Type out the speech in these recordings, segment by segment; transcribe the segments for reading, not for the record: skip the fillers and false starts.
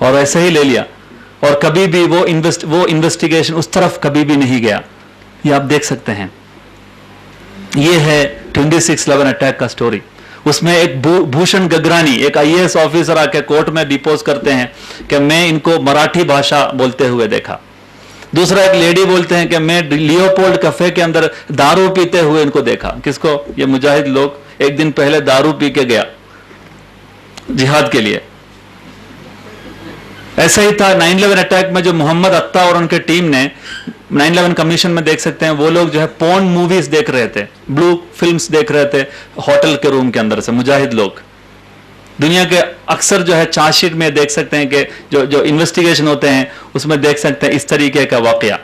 और ऐसे ही ले लिया, और कभी भी वो इन्वेस्टिगेशन उस तरफ कभी भी नहीं गया। ये आप देख सकते हैं। ये है 26/11 अटैक का स्टोरी। उसमें एक भूषण गगरानी, एक IAS ऑफिसर आके कोर्ट में डिपोज करते हैं कि मैं इनको मराठी भाषा बोलते हुए देखा। दूसरा एक लेडी बोलते हैं कि मैं लियोपोल्ड कैफे के अंदर दारू पीते हुए इनको देखा। किसको? ये मुजाहिद लोग। एक दिन पहले दारू पी के गया जिहाद के लिए। ऐसा ही था 9/11 अटैक में, जो मोहम्मद अत्ता और उनके टीम ने 9/11 कमीशन में देख सकते हैं, वो लोग जो है पोर्न मूवीज देख रहे थे, ब्लू फिल्म्स देख रहे थे होटल के रूम के अंदर से, मुजाहिद लोग। दुनिया के अक्सर जो है चार्जशीट में देख सकते हैं कि जो इन्वेस्टिगेशन होते हैं उसमें देख सकते हैं इस तरीके का वाकया।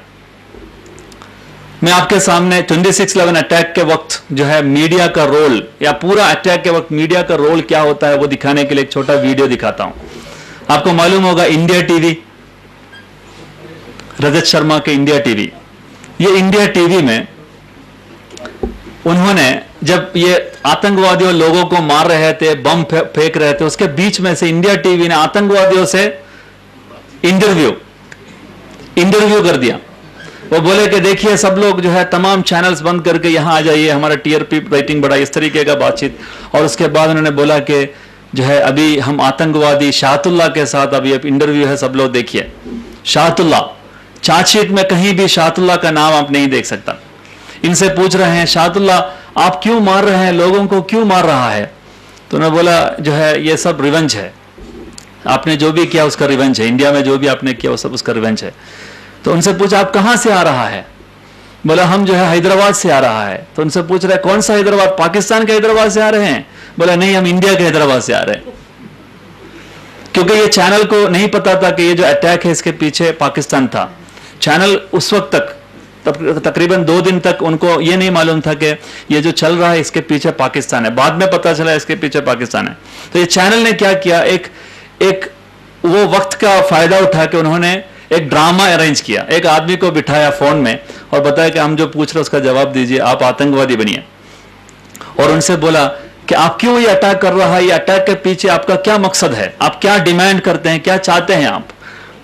मैं आपके सामने 26/11 अटैक के वक्त जो है मीडिया का रोल, या पूरा अटैक के वक्त मीडिया का रोल क्या होता है, वो दिखाने के लिए एक छोटा वीडियो दिखाता हूं। आपको मालूम होगा इंडिया टीवी, रजत शर्मा के इंडिया टीवी। ये इंडिया टीवी में उन्होंने, जब ये आतंकवादियों लोगों को मार रहे थे, बम फेंक रहे थे, उसके बीच में से इंडिया टीवी ने आतंकवादियों से इंटरव्यू कर दिया। वो बोले कि देखिए सब लोग जो है तमाम चैनल्स बंद करके यहां आ जाइए, हमारा TRP रेटिंग बढ़ा, इस तरीके का बातचीत। और उसके बाद उन्होंने बोला कि जो है अभी हम आतंकवादी शाहतुल्लाह के साथ अभी इंटरव्यू है, सब लोग देखिए। शाहतुल्लाह, चार्जशीट में कहीं भी शाहतुल्लाह का नाम आप नहीं देख सकता। इनसे पूछ रहे हैं शाहतुल्लाह आप क्यों मार रहे हैं, लोगों को क्यों मार रहा है? तो उन्होंने बोला जो है ये सब रिवेंज है, आपने जो भी किया उसका रिवेंज है, इंडिया में जो भी आपने किया वो सब उसका रिवेंज है। तो उनसे पूछा आप कहां से आ रहा है? बोला हम जो है हैदराबाद से आ रहा है। तो उनसे पूछ रहे कौन सा हैदराबाद, पाकिस्तान के हैदराबाद से आ रहे हैं? बोला नहीं, हम इंडिया के हैदराबाद से आ रहे हैं। क्योंकि ये चैनल को नहीं पता था कि ये जो अटैक है इसके पीछे पाकिस्तान था। चैनल उस वक्त तक तकरीबन 2 दिन तक उनको ये नहीं मालूम था कि ये जो चल रहा है इसके पीछे पाकिस्तान है। बाद में पता चला इसके पीछे पाकिस्तान है। तो ये चैनल ने क्या किया, एक वो वक्त का फायदा उठा के उन्होंने एक ड्रामा अरेंज किया। एक आदमी को बिठाया फोन में और बताया कि हम जो पूछ रहे उसका जवाब दीजिए, आप आतंकवादी बनिए। और उनसे बोला कि आप क्यों ये अटैक कर रहा है, ये अटैक के पीछे आपका क्या मकसद है, आप क्या डिमांड करते हैं, क्या चाहते हैं आप?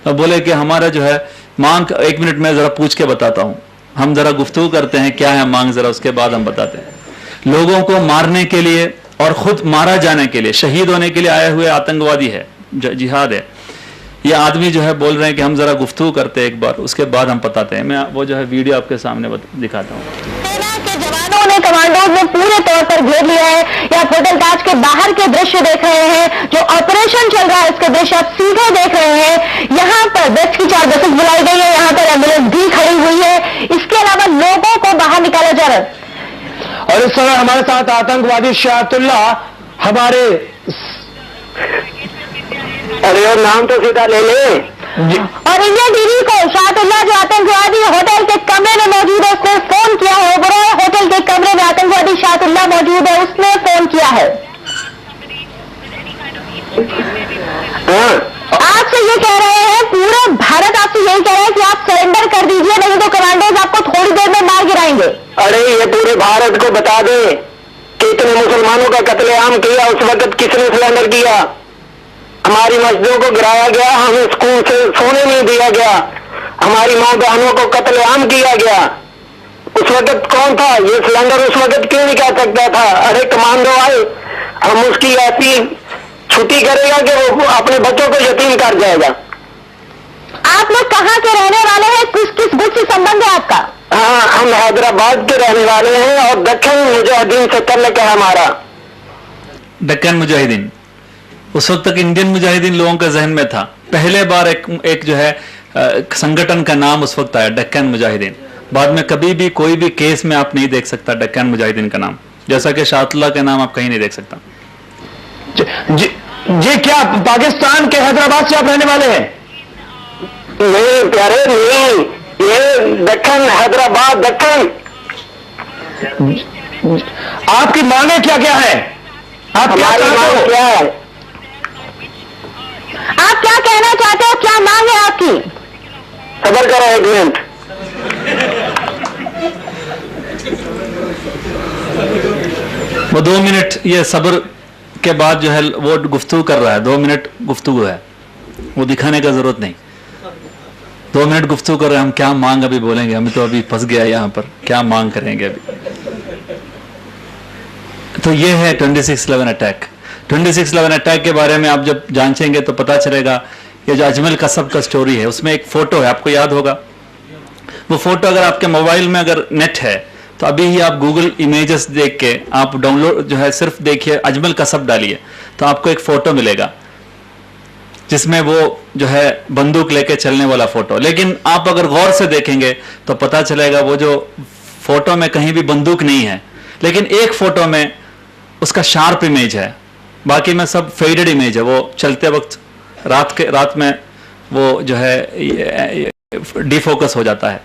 तो बोले कि हमारा जो है मांग, 1 मिनट में जरा पूछ के बताता हूं, हम जरा गुफ्तगू करते हैं क्या है मांग, जरा उसके बाद हम बताते हैं। लोगों को मारने के लिए और खुद मारा जाने के लिए, शहीद होने के लिए आए हुए आतंकवादी है, जिहाद है। ये आदमी जो है बोल रहे हैं कि हम जरा गुफ्तगू करते हैं एक बार, उसके बाद हम बताते हैं। मैं वो जो है वीडियो आपके सामने दिखाता हूँ। जवानों ने, कमांडोज ने पूरे तौर पर घेर लिया है। या होटल ताज के बाहर के दृश्य देख रहे हैं, जो ऑपरेशन चल रहा है उसके दृश्य आप सीधे देख रहे हैं। यहाँ पर 10 की 4 बसेस बुलाई गई है, यहाँ पर एम्बुलेंस भी खड़ी हुई है। इसके अलावा लोगों को बाहर निकाला जा रहा है। और इस समय हमारे साथ आतंकवादी शाहतुल्लाह हमारे, अरे और नाम तो सीधा ले ले। और इंडिया टीवी को शाहतुल्लाह जो आतंकवादी होटल के कमरे में मौजूद है उसने फोन किया है। ओबरॉय होटल के कमरे में आतंकवादी शाहतुल्लाह मौजूद है, उसने फोन किया है। आपसे ये कह रहे हैं, पूरा भारत आपसे यही कह रहा है कि आप सरेंडर कर दीजिए, नहीं तो कमांडोज आपको थोड़ी देर में मार गिराएंगे। अरे ये पूरे भारत को बता दे कि इतने मुसलमानों का कत्लेआम किया, उस वक्त किसने सरेंडर किया? हमारी मस्जिदों को गिराया गया, हमें स्कूल से सोने नहीं दिया गया, हमारी माँ बहनों को कत्लेआम किया गया। उस वक्त कौन था? ये सिलेंडर उस वक्त क्यों नहीं कह सकता था अरे कमांडो आए, हम उसकी ऐसी छुट्टी करेगा कि वो अपने बच्चों को यतीम कर जाएगा। आप लोग कहाँ के रहने वाले हैं, किस गुट से संबंध है आपका? हाँ, हम हैदराबाद के रहने वाले हैं और दक्कन मुजाहिदीन से तल्लुक है हमारा। दक्कन मुजाहिदीन, उस वक्त तक इंडियन मुजाहिदीन लोगों के जहन में था। पहले बार एक जो है संगठन का नाम उस वक्त आया, दक्कन मुजाहिदीन। बाद में कभी भी कोई भी केस में आप नहीं देख सकता दक्कन मुजाहिदीन का नाम, जैसा कि शाहतुल्लाह का नाम आप कहीं नहीं देख सकता। जी क्या पाकिस्तान के हैदराबाद से आप रहने वाले हैं? नहीं प्यारे नहीं, ये दक्कन हैदराबाद दक्कन। आपकी मांगे क्या क्या है? आप क्या है? आप क्या कहना चाहते हो, क्या मांग है आपकी? सबर करो 1 मिनट। वो 2 मिनट ये सब्र के बाद जो है वो गुफ्तगू कर रहा है, 2 मिनट गुफ्तगू है। वो दिखाने का जरूरत नहीं। 2 मिनट गुफ्तगू कर रहे हैं, हम क्या मांग अभी बोलेंगे, हमें तो अभी फंस गया यहाँ पर, क्या मांग करेंगे अभी। तो ये है 26/11 अटैक। 26/11 अटैक के बारे में आप जब जांचेंगे तो पता चलेगा, ये जो अजमल कसब का स्टोरी है उसमें एक फोटो है, आपको याद होगा वो फोटो। अगर आपके मोबाइल में अगर नेट है तो अभी ही आप गूगल इमेजेस देख के आप डाउनलोड जो है सिर्फ देखिए, अजमल कसब डालिए तो आपको एक फोटो मिलेगा जिसमें वो जो है बंदूक लेके चलने वाला फोटो। लेकिन आप अगर गौर से देखेंगे तो पता चलेगा वो जो फोटो में कहीं भी बंदूक नहीं है, लेकिन एक फोटो में उसका शार्प इमेज है, बाकी में सब फेडेड इमेज है। वो चलते वक्त रात में वो जो है डिफोकस हो जाता है।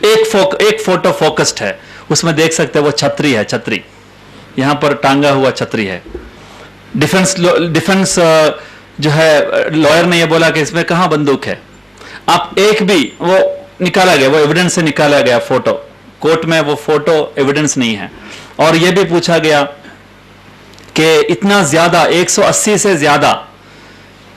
एक फोटो फोकस्ड है, उसमें देख सकते हैं वो छतरी है, छतरी यहां पर टांगा हुआ छतरी है। डिफेंस जो है लॉयर ने ये बोला कि इसमें कहां बंदूक है। आप एक भी वो निकाला गया, वो एविडेंस से निकाला गया फोटो, कोर्ट में वो फोटो एविडेंस नहीं है। और यह भी पूछा गया कि इतना ज्यादा 180 से ज्यादा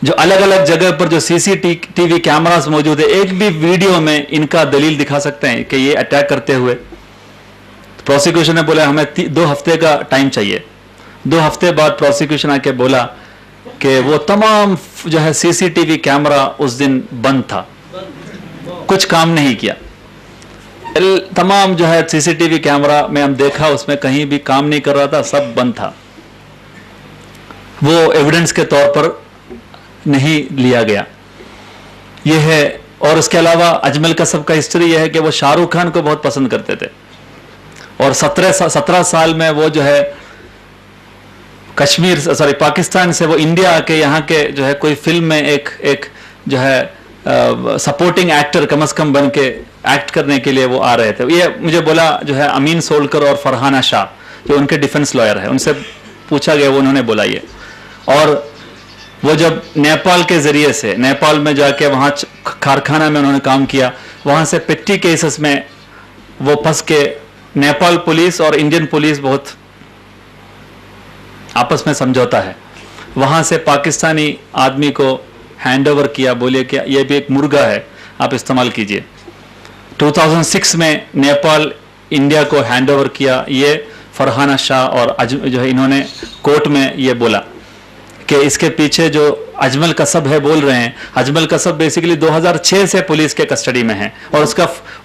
जो अलग अलग जगह पर जो सीसीटीवी कैमरास मौजूद है, एक भी वीडियो में इनका दलील दिखा सकते हैं कि ये अटैक करते हुए। तो प्रोसिक्यूशन ने बोला हमें 2 हफ्ते का टाइम चाहिए। 2 हफ्ते बाद प्रोसिक्यूशन आके बोला कि वो तमाम जो है सीसीटीवी कैमरा उस दिन बंद था, कुछ काम नहीं किया। तमाम जो है सीसीटीवी कैमरा में हम देखा उसमें कहीं भी काम नहीं कर रहा था, सब बंद था, वो एविडेंस के तौर पर नहीं लिया गया। यह है। और उसके अलावा अजमल कसब का हिस्ट्री यह है कि वो शाहरुख खान को बहुत पसंद करते थे और 17 साल में वो जो है पाकिस्तान से वो इंडिया आके यहाँ के जो है कोई फिल्म में एक जो है सपोर्टिंग एक्टर कम से कम बन के एक्ट करने के लिए वो आ रहे थे। ये मुझे बोला जो है अमीन सोलकर और फरहाना शाह जो उनके डिफेंस लॉयर है, उनसे पूछा गया, वो उन्होंने बोला ये। और वो जब नेपाल के जरिए से नेपाल में जाके वहां कारखाना में उन्होंने काम किया, वहां से पेटी केसेस में वो फंस के नेपाल पुलिस और इंडियन पुलिस बहुत आपस में समझौता है, वहां से पाकिस्तानी आदमी को हैंडओवर किया, बोले कि ये भी एक मुर्गा है, आप इस्तेमाल कीजिए। 2006 में नेपाल इंडिया को हैंडओवर किया। ये फरहाना शाह और जो है इन्होंने कोर्ट में ये बोला कि इसके पीछे जो अजमल कसब है बोल रहे हैं, अजमल कसब बेसिकली 2006 से पुलिस के कस्टडी में है और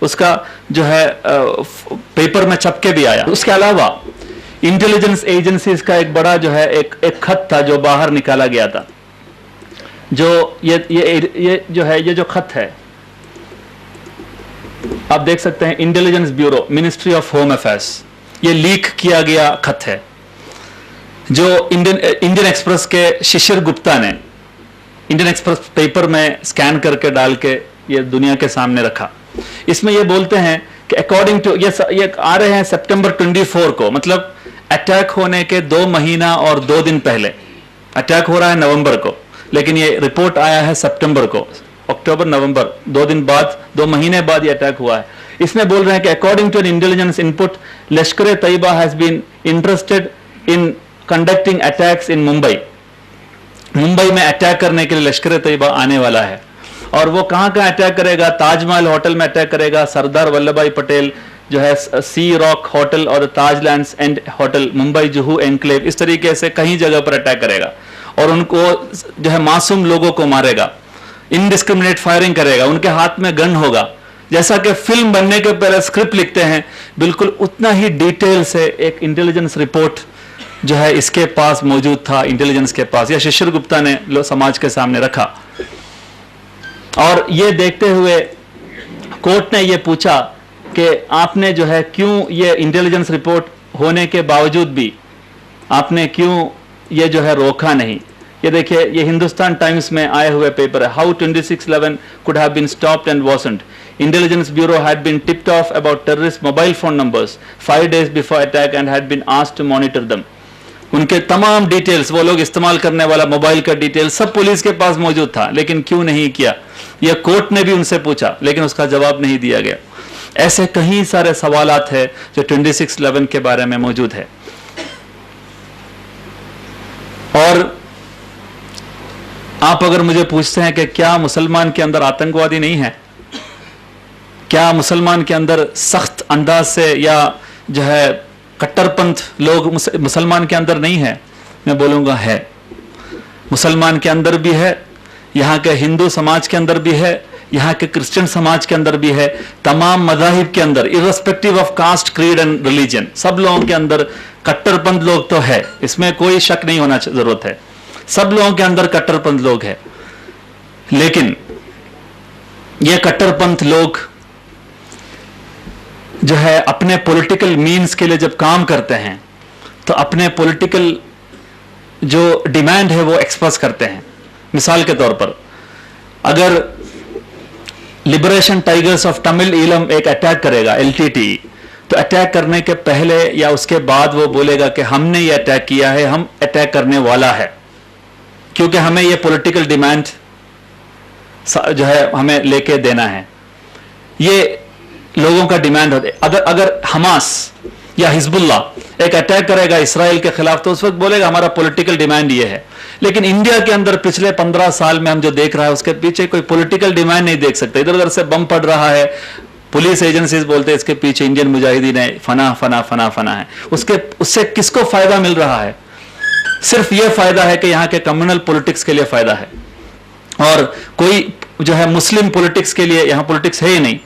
उसका जो है पेपर में छपके भी आया। उसके अलावा इंटेलिजेंस एजेंसीज का एक बड़ा जो है एक खत था जो बाहर निकाला गया था, जो ये जो है ये जो खत है आप देख सकते हैं, intelligence bureau ministry of home affairs, ये लीक किया गया खत है जो इंडियन एक्सप्रेस के शिशिर गुप्ता ने इंडियन एक्सप्रेस पेपर में स्कैन करके डाल के ये दुनिया के सामने रखा। इसमें ये बोलते हैं कि अकॉर्डिंग टू ये आ रहे हैं सितंबर 24 को, मतलब अटैक होने के 2 महीना और 2 दिन पहले। अटैक हो रहा है नवंबर को, लेकिन ये रिपोर्ट आया है सितंबर को, अक्टूबर नवंबर 2 दिन बाद, 2 महीने बाद ये अटैक हुआ है। इसमें बोल रहे हैं कि according to an intelligence input Lashkar Taiba has been interested in conducting attacks in Mumbai. Mumbai में अटैक करने के लिए लश्कर तैयबा आने वाला है और वो कहां अटैक करेगा, ताजमहल होटल में अटैक करेगा, सरदार वल्लभ भाई पटेल जो है सी रॉक होटल और Taj Lands End hotel Mumbai Juhu enclave, इस तरीके से कहीं जगह पर अटैक करेगा और उनको जो है मासूम लोगों को मारेगा, इनडिस्क्रिमिनेट फायरिंग करेगा, उनके हाथ में गन होगा। जैसा कि फिल्म बनने के पहले स्क्रिप्ट लिखते हैं, बिल्कुल उतना ही डिटेल से एक इंटेलिजेंस रिपोर्ट जो है इसके पास मौजूद था, इंटेलिजेंस के पास, या शिशिर गुप्ता ने समाज के सामने रखा। और ये देखते हुए कोर्ट ने ये पूछा कि आपने जो है क्यों ये इंटेलिजेंस रिपोर्ट होने के बावजूद भी आपने क्यों ये जो है रोका नहीं। ये देखिए, ये हिंदुस्तान टाइम्स में आए हुए पेपर है, how 26/11 could have been stopped and wasn't. Intelligence Bureau had been tipped off about terrorist mobile phone numbers 5 days before attack and had been asked to monitor them. उनके तमाम डिटेल्स, वो लोग इस्तेमाल करने वाला मोबाइल का detail सब police के पास मौजूद था, लेकिन क्यों नहीं किया, यह कोर्ट ने भी उनसे पूछा, लेकिन उसका जवाब नहीं दिया गया। ऐसे कई सारे सवालात हैं जो 26/11 के बारे में मौजूद है। और आप अगर मुझे पूछते हैं कि क्या मुसलमान के अंदर आतंकवादी नहीं है, क्या मुसलमान के अंदर सख्त अंदाज से या जो है कट्टरपंथ लोग मुसलमान के अंदर नहीं है, मैं बोलूँगा है। मुसलमान के अंदर भी है, यहाँ के हिंदू समाज के अंदर भी है, यहाँ के क्रिश्चियन समाज के अंदर भी है, तमाम मज़ाहिब के अंदर, irrespective of caste, creed and religion, सब लोगों के अंदर कट्टरपंथ लोग तो है, इसमें कोई शक नहीं होना जरूरत है। सब लोगों के अंदर कट्टरपंथ लोग है, लेकिन ये कट्टरपंथ लोग जो है अपने पॉलिटिकल मीन्स के लिए जब काम करते हैं तो अपने पॉलिटिकल जो डिमांड है वो एक्सप्रेस करते हैं। मिसाल के तौर पर अगर liberation tigers of Tamil Eelam एक अटैक करेगा एलटीटी, तो अटैक करने के पहले या उसके बाद वो बोलेगा कि हमने ये अटैक किया है, हम अटैक करने वाला है, क्योंकि हमें ये पॉलिटिकल डिमांड जो है हमें लेके देना है। ये लोगों का डिमांड होता है। अगर हमास या हिजबुल्लाह एक अटैक करेगा इसराइल के खिलाफ, तो उस वक्त बोलेगा हमारा पॉलिटिकल डिमांड ये है। लेकिन इंडिया के अंदर पिछले 15 साल में हम जो देख रहा है उसके पीछे कोई पॉलिटिकल डिमांड नहीं देख सकते। इधर उधर से बम पड़ रहा है, पुलिस एजेंसीज बोलते हैं इसके पीछे इंडियन मुजाहिदीन है, फना फना फना फना है। उससे किसको फायदा मिल रहा है? सिर्फ यह फायदा है कि यहाँ के कम्युनल पॉलिटिक्स के लिए फायदा है, और कोई जो है मुस्लिम पॉलिटिक्स के लिए, यहाँ पॉलिटिक्स है ही नहीं,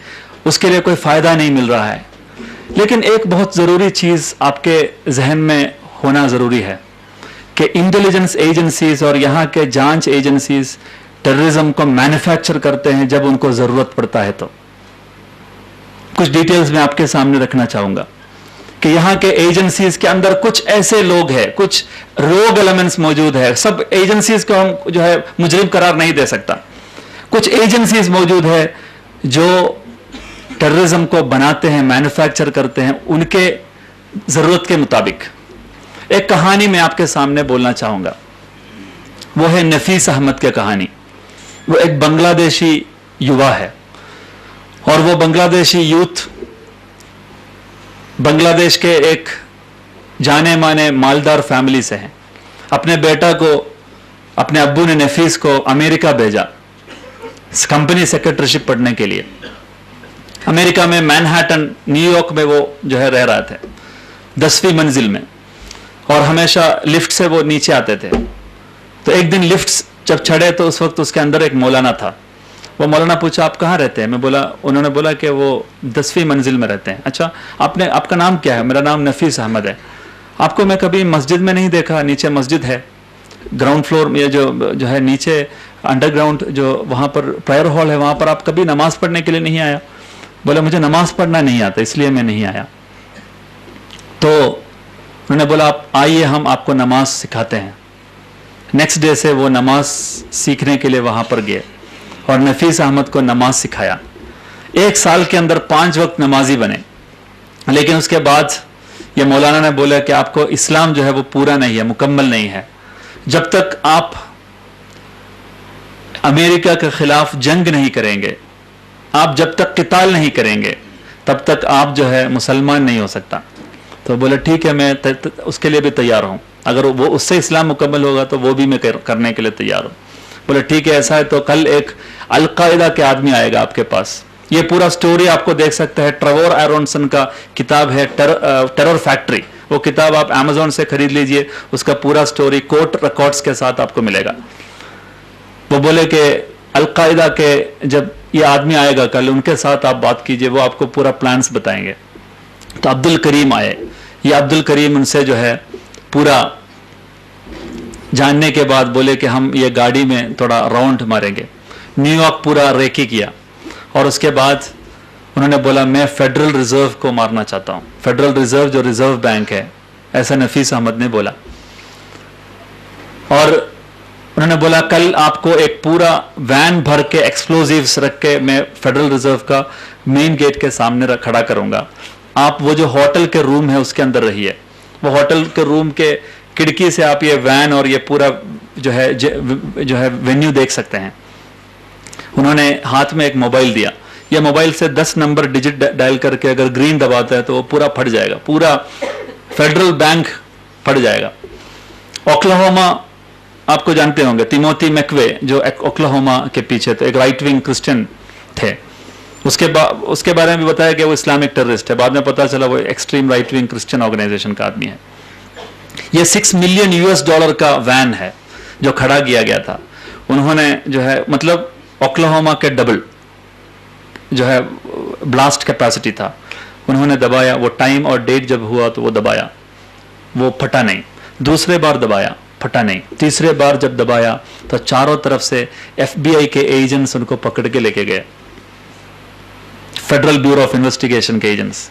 उसके लिए कोई फायदा नहीं मिल रहा है। लेकिन एक बहुत जरूरी चीज आपके जहन में होना जरूरी है कि इंटेलिजेंस एजेंसीज और यहाँ के जांच एजेंसीज टेररिज्म को मैन्युफैक्चर करते हैं जब उनको जरूरत पड़ता है। तो कुछ डिटेल्स मैं आपके सामने रखना चाहूंगा कि यहाँ के एजेंसीज के अंदर कुछ ऐसे लोग हैं, कुछ रोग एलिमेंट्स मौजूद है। सब एजेंसीज को हम जो है मुजरिम करार नहीं दे सकता। कुछ एजेंसीज मौजूद है जो टेररिज्म को बनाते हैं, मैन्युफैक्चर करते हैं उनके जरूरत के मुताबिक। एक कहानी मैं आपके सामने बोलना चाहूंगा, वो है नफीस अहमद की कहानी। वो एक बांग्लादेशी युवा है और वो बांग्लादेशी यूथ बांग्लादेश के एक जाने माने मालदार फैमिली से हैं। अपने बेटा को, अपने अब्बू ने नफीस को अमेरिका भेजा कंपनी सेक्रेटरीशिप पढ़ने के लिए। अमेरिका में मैनहट्टन, न्यूयॉर्क में वो जो है रह रहे थे 10वीं मंजिल में, और हमेशा लिफ्ट से वो नीचे आते थे। तो एक दिन लिफ्ट जब चढ़े तो उस वक्त उसके अंदर एक मौलाना था। वो मौलाना पूछा आप कहाँ रहते हैं? उन्होंने बोला कि वो 10वीं मंजिल में रहते हैं। अच्छा, आपका नाम क्या है? मेरा नाम नफीस अहमद है। आपको मैं कभी मस्जिद में नहीं देखा। नीचे मस्जिद है, ग्राउंड फ्लोर में जो है नीचे अंडरग्राउंड जो वहाँ पर प्रेयर हॉल है, वहाँ पर आप कभी नमाज पढ़ने के लिए नहीं आया? बोला मुझे नमाज पढ़ना नहीं आता इसलिए मैं नहीं आया। तो उन्होंने बोला आप आइए हम आपको नमाज सिखाते हैं। नेक्स्ट डे से वो नमाज सीखने के लिए वहाँ पर गए और नफीस अहमद को नमाज सिखाया। 1 साल के अंदर 5 वक्त नमाजी बने। लेकिन उसके बाद ये मौलाना ने बोला कि आपको इस्लाम जो है वो पूरा नहीं है, मुकम्मल नहीं है। जब तक आप अमेरिका के खिलाफ जंग नहीं करेंगे, आप जब तक किताल नहीं करेंगे, तब तक आप जो है मुसलमान नहीं हो सकता। तो बोले ठीक है, मैं उसके लिए भी तैयार हूं। अगर वो उससे इस्लाम मुकम्मल होगा तो वो भी मैं करने के लिए तैयार हूं। बोले ठीक है, ऐसा है तो कल एक अल-कायदा के आदमी आएगा आपके पास। ये पूरा स्टोरी आपको देख सकते हैं। ट्रेवर एरोनसन का किताब है टेरर फैक्ट्री। वो किताब आप अमेजोन से खरीद लीजिए, उसका पूरा स्टोरी कोर्ट रिकॉर्ड्स के साथ आपको मिलेगा। वो बोले कि अल-कायदा के जब ये आदमी आएगा कल, उनके साथ आप बात कीजिए, वो आपको पूरा प्लान्स बताएंगे। तो अब्दुल करीम आए। ये अब्दुल करीम उनसे जो है पूरा जानने के बाद बोले कि हम ये गाड़ी में थोड़ा राउंड मारेंगे। न्यूयॉर्क पूरा रेकी किया और उसके बाद उन्होंने बोला मैं फेडरल रिजर्व को मारना चाहता हूँ। फेडरल रिजर्व जो रिजर्व बैंक है, ऐसा नफीस अहमद ने बोला। और उन्होंने बोला कल आपको एक पूरा वैन भर के एक्सप्लोजिव्स रख के मैं फेडरल रिजर्व का मेन गेट के सामने खड़ा करूंगा। आप वो जो होटल के रूम है उसके अंदर रहिए। वो होटल के रूम के खिड़की से आप ये वैन और ये पूरा जो है वेन्यू देख सकते हैं। उन्होंने हाथ में एक मोबाइल दिया। ये मोबाइल से 10 नंबर डिजिट डायल करके अगर ग्रीन दबाता है तो वो पूरा फट जाएगा, पूरा फेडरल बैंक फट जाएगा। ओक्लाहोमा आपको जानते होंगे, तिमोथी मैकवे, जो ओक्लाहोमा के पीछे थे, एक राइट विंग क्रिश्चियन थे। उसके बारे में भी बताया कि वो इस्लामिक टेररिस्ट है। बाद में पता चला वो extreme right wing Christian organisation का आदमी है। ये $6 मिलियन का वैन है जो खड़ा किया गया था। उन्होंने जो है मतलब ओक्लाहोमा के डबल जो है ब्लास्ट कैपेसिटी था, उन्होंने दबाया। वो टाइम और डेट जब हुआ तो वो दबाया, वो फटा नहीं। दूसरे बार दबाया, फटा नहीं। तीसरे बार जब दबाया तो चारों तरफ से FBI के एजेंट्स उनको पकड़ के लेके गए, फेडरल ब्यूरो ऑफ इन्वेस्टिगेशन के एजेंट्स।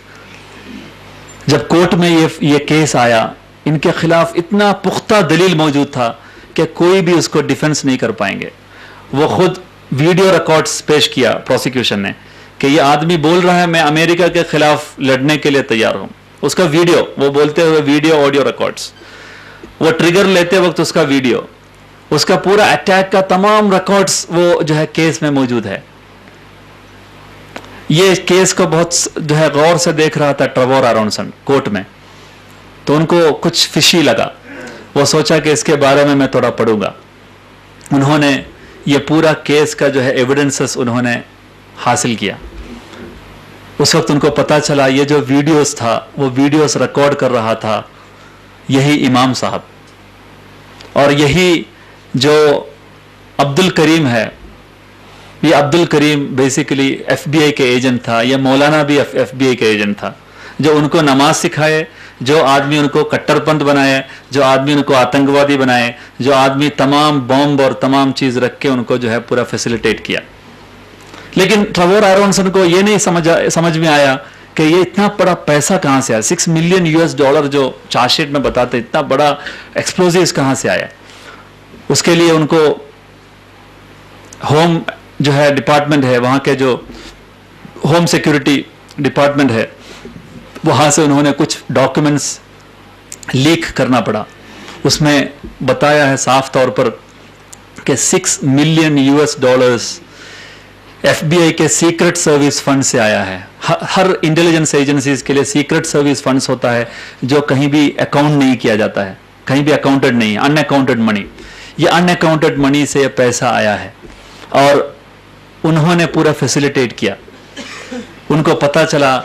जब कोर्ट में ये केस आया, इनके खिलाफ इतना पुख्ता दलील मौजूद था कि कोई भी उसको डिफेंस नहीं कर पाएंगे। वो खुद वीडियो रिकॉर्ड्स पेश किया प्रोसिक्यूशन ने कि ये आदमी बोल रहा है मैं अमेरिका के खिलाफ लड़ने के लिए तैयार हूं। उसका वीडियो, वो बोलते हुए वीडियो ऑडियो रिकॉर्ड्स, वो ट्रिगर लेते वक्त उसका वीडियो, उसका पूरा अटैक का तमाम रिकॉर्ड्स वो जो है केस में मौजूद है। ये केस को बहुत जो है गौर से देख रहा था ट्रेवर आरोनसन कोर्ट में, तो उनको कुछ फिशी लगा। वो सोचा कि इसके बारे में मैं थोड़ा पढ़ूंगा। उन्होंने ये पूरा केस का जो है एविडेंसेस उन्होंने हासिल किया। उस वक्त उनको पता चला ये जो वीडियोस था, वो वीडियोस रिकॉर्ड कर रहा था यही इमाम साहब, और यही जो अब्दुल करीम है, ये अब्दुल करीम बेसिकली FBI के एजेंट था। ये मौलाना भी FBI के एजेंट था, जो उनको नमाज सिखाए, जो आदमी उनको कट्टरपंथ बनाए, जो आदमी उनको आतंकवादी बनाए, जो आदमी तमाम बॉम्ब और तमाम चीज रख के उनको जो है पूरा फैसिलिटेट किया। लेकिन ट्रेवर आरोनसन को ये नहीं समझ में आया कि ये इतना बड़ा पैसा कहां से आया। $6 मिलियन जो चार्जशीट में बताते, इतना बड़ा एक्सप्लोजिव्स कहां से आया। उसके लिए उनको होम जो है डिपार्टमेंट है, वहां के जो होम सिक्योरिटी डिपार्टमेंट है, वहां से उन्होंने कुछ डॉक्यूमेंट्स लीक करना पड़ा। उसमें बताया है साफ तौर पर कि $6 मिलियन FBI के सीक्रेट सर्विस फंड से आया है। हर इंटेलिजेंस एजेंसीज के लिए सीक्रेट सर्विस फंड्स होता है जो कहीं भी अकाउंट नहीं किया जाता है, कहीं भी अकाउंटेड नहीं है, अनअकाउंटेड मनी। ये अनअकाउंटेड मनी से पैसा आया है और उन्होंने पूरा फैसिलिटेट किया। उनको पता चला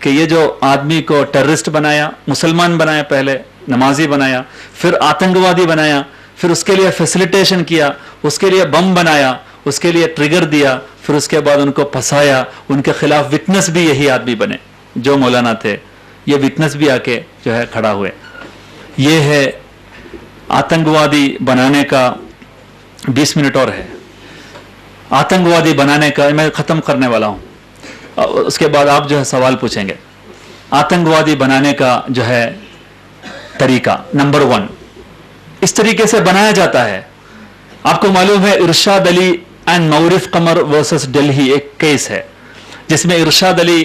कि ये जो आदमी को टेररिस्ट बनाया, मुसलमान बनाया, पहले नमाजी बनाया, फिर आतंकवादी बनाया, फिर उसके लिए फैसिलिटेशन किया, उसके लिए बम बनाया, उसके लिए ट्रिगर दिया, फिर उसके बाद उनको फंसाया। उनके खिलाफ विटनेस भी यही आदमी बने जो मौलाना थे। ये विटनेस भी आके जो है खड़ा हुए। ये है आतंकवादी बनाने का। 20 मिनट और है। आतंकवादी बनाने का मैं खत्म करने वाला हूं, उसके बाद आप जो है सवाल पूछेंगे। आतंकवादी बनाने का जो है तरीका, नंबर 1, इस तरीके से बनाया जाता है। आपको मालूम है इरशाद अली एंड मौरिफ कमर वर्सेस दिल्ली एक केस है जिसमें इरशाद अली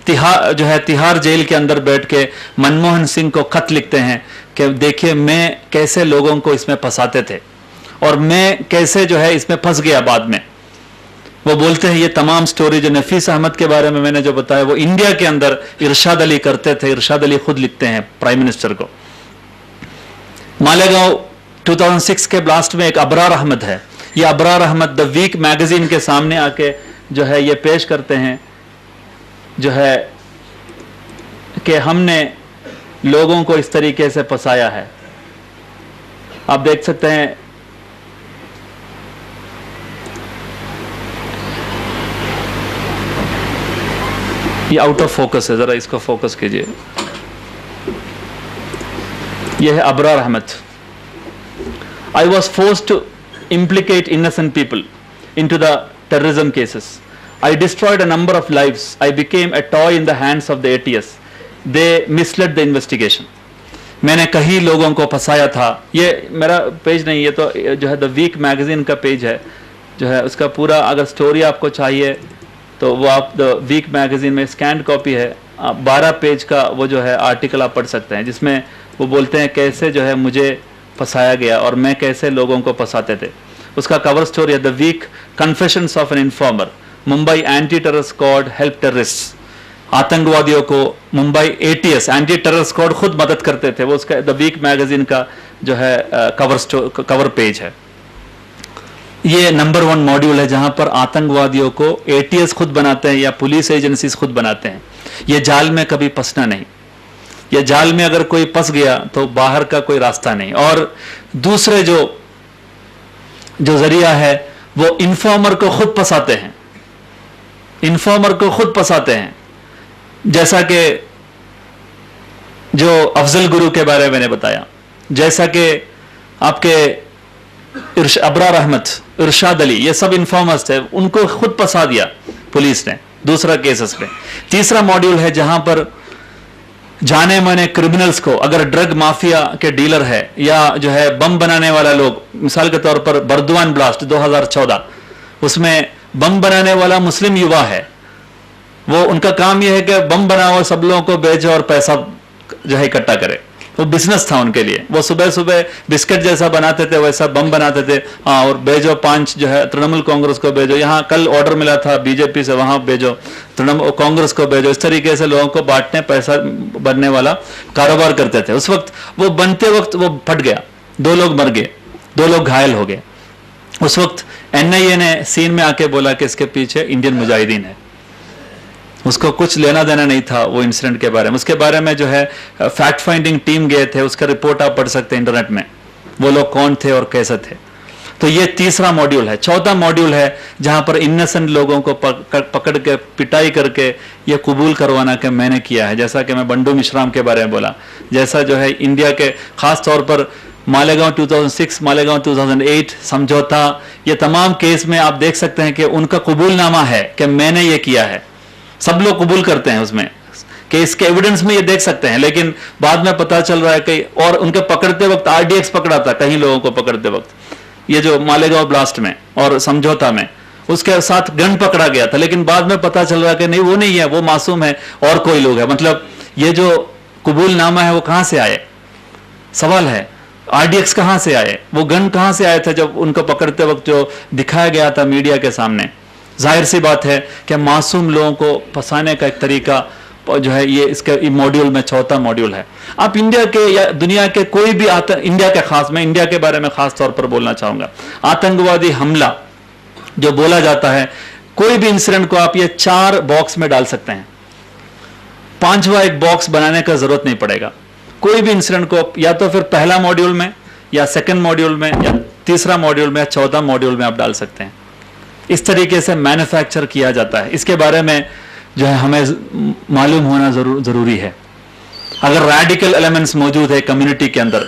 तिहाड़ जेल के अंदर बैठ के मनमोहन सिंह को खत लिखते हैं कि देखिए मैं कैसे लोगों को इसमें फंसाते थे और मैं कैसे जो है इसमें फंस गया बाद में। वो बोलते हैं ये तमाम स्टोरी जो नफीस अहमद के बारे में मैंने जो बताया वो इंडिया के अंदर इरशाद अली करते थे। इरशाद अली खुद लिखते हैं प्राइम मिनिस्टर को। मालेगांव 2006 के ब्लास्ट में एक अबरार अहमद है। ये Abrar Ahmed the Week magazine के सामने आके जो है ये पेश करते हैं जो है कि हमने लोगों को इस तरीके से फंसाया है। आप देख सकते हैं ये आउट ऑफ फोकस है, जरा इसको फोकस कीजिए। यह है Abrar Ahmad. I was forced to implicate innocent people into the terrorism cases. I destroyed a number of lives. I became a toy in the hands of the ATS. They misled the investigation. मैंने कई लोगों को फंसाया था। ये मेरा page नहीं, ये तो जो है द वीक मैगजीन का पेज है जो है उसका पूरा। अगर स्टोरी आपको चाहिए तो वो आप द वीक मैगजीन में स्कैंड कॉपी है, 12 पेज का वो जो है आर्टिकल आप पढ़ सकते हैं जिसमें वो बोलते हैं कैसे जो है मुझे फंसाया गया और मैं कैसे लोगों को फंसाते थे। उसका कवर स्टोरी है the Week confessions of an informer, Mumbai anti terror squad help terrorist. आतंकवादियों को Mumbai ATS anti terror squad खुद मदद करते थे। वो उसका द वीक मैगजीन का जो है कवर पेज है। ये नंबर 1 मॉड्यूल है जहां पर आतंकवादियों को ATS खुद बनाते हैं या पुलिस एजेंसीज खुद बनाते हैं। ये जाल में कभी फंसना नहीं, ये जाल में अगर कोई फंस गया तो बाहर का कोई रास्ता नहीं। और दूसरे जो जरिया है वो इन्फॉर्मर को खुद फंसाते हैं, इन्फॉर्मर को खुद फंसाते हैं। जैसा कि जो अफजल गुरु के बारे में मैंने बताया, जैसा कि आपके अबरार अहमद, इरशाद अली, ये सब इन्फॉर्मर्स थे, उनको खुद फंसा दिया पुलिस ने दूसरा केसेस में। तीसरा मॉड्यूल है जहां पर जाने माने क्रिमिनल्स को, अगर ड्रग माफिया के डीलर है या जो है बम बनाने वाला लोग, मिसाल के तौर पर बर्दवान ब्लास्ट 2014, उसमें बम बनाने वाला मुस्लिम युवा है, वो उनका काम यह है कि बम बनाओ, सब लोगों को बेचो और पैसा जो है इकट्ठा करे। वो बिजनेस था उनके लिए। वो सुबह सुबह बिस्किट जैसा बनाते थे, वैसा बम बनाते थे। हाँ, और भेजो 5 जो है तृणमूल कांग्रेस को भेजो, यहाँ कल ऑर्डर मिला था बीजेपी से, वहां भेजो, तृणमूल कांग्रेस को भेजो। इस तरीके से लोगों को बांटने, पैसा बनने वाला कारोबार करते थे। उस वक्त वो बनते वक्त वो फट गया, 2 लोग मर गए, 2 लोग घायल हो गए। उस वक्त NIA ने सीन में आके बोला कि इसके पीछे इंडियन मुजाहिदीन है। उसको कुछ लेना देना नहीं था वो इंसिडेंट के बारे में। उसके बारे में जो है फैक्ट फाइंडिंग टीम गए थे, उसका रिपोर्ट आप पढ़ सकते हैं इंटरनेट में, वो लोग कौन थे और कैसे थे। तो ये तीसरा मॉड्यूल है। चौथा मॉड्यूल है जहां पर इनोसेंट लोगों को पकड़ के पिटाई करके ये कबूल करवाना कि मैंने किया है। जैसा कि मैं बंडू मिश्राम के बारे में बोला, जैसा जो है इंडिया के खास तौर पर मालेगांव 2006, मालेगांव 2008 समझौता, ये तमाम केस में आप देख सकते हैं कि उनका कबूलनामा है कि मैंने ये किया है। सब लोग कबूल करते हैं उसमें कि इसके एविडेंस में ये देख सकते हैं, लेकिन बाद में पता चल रहा है कि, और उनके पकड़ते वक्त RDX पकड़ा था कहीं लोगों को पकड़ते वक्त, ये जो मालेगांव ब्लास्ट में और समझौता में, उसके साथ गन पकड़ा गया था, लेकिन बाद में पता चल रहा है कि नहीं, वो नहीं है, वो मासूम है और कोई लोग है। मतलब ये जो कबूलनामा है वो कहां से आए, सवाल है। RDX कहां से आए, वो गन कहां से आए थे जब उनको पकड़ते वक्त जो दिखाया गया था मीडिया के सामने। जाहिर सी बात है कि मासूम लोगों को फंसाने का एक तरीका जो है ये इसके मॉड्यूल में चौथा मॉड्यूल है। आप इंडिया के या दुनिया के कोई भी इंडिया के खास, मैं इंडिया के बारे में खास तौर पर बोलना चाहूंगा, आतंकवादी हमला जो बोला जाता है, कोई भी इंसिडेंट को आप ये 4 बॉक्स में डाल सकते हैं। 5वां एक बॉक्स बनाने का जरूरत नहीं पड़ेगा। कोई भी इंसिडेंट को या तो फिर पहला मॉड्यूल में या सेकंड मॉड्यूल में या तीसरा मॉड्यूल में या चौथा मॉड्यूल में आप डाल सकते हैं। इस तरीके से मैन्युफैक्चर किया जाता है। इसके बारे में जो है हमें मालूम होना जरूरी है। अगर रैडिकल एलिमेंट्स मौजूद है कम्युनिटी के अंदर,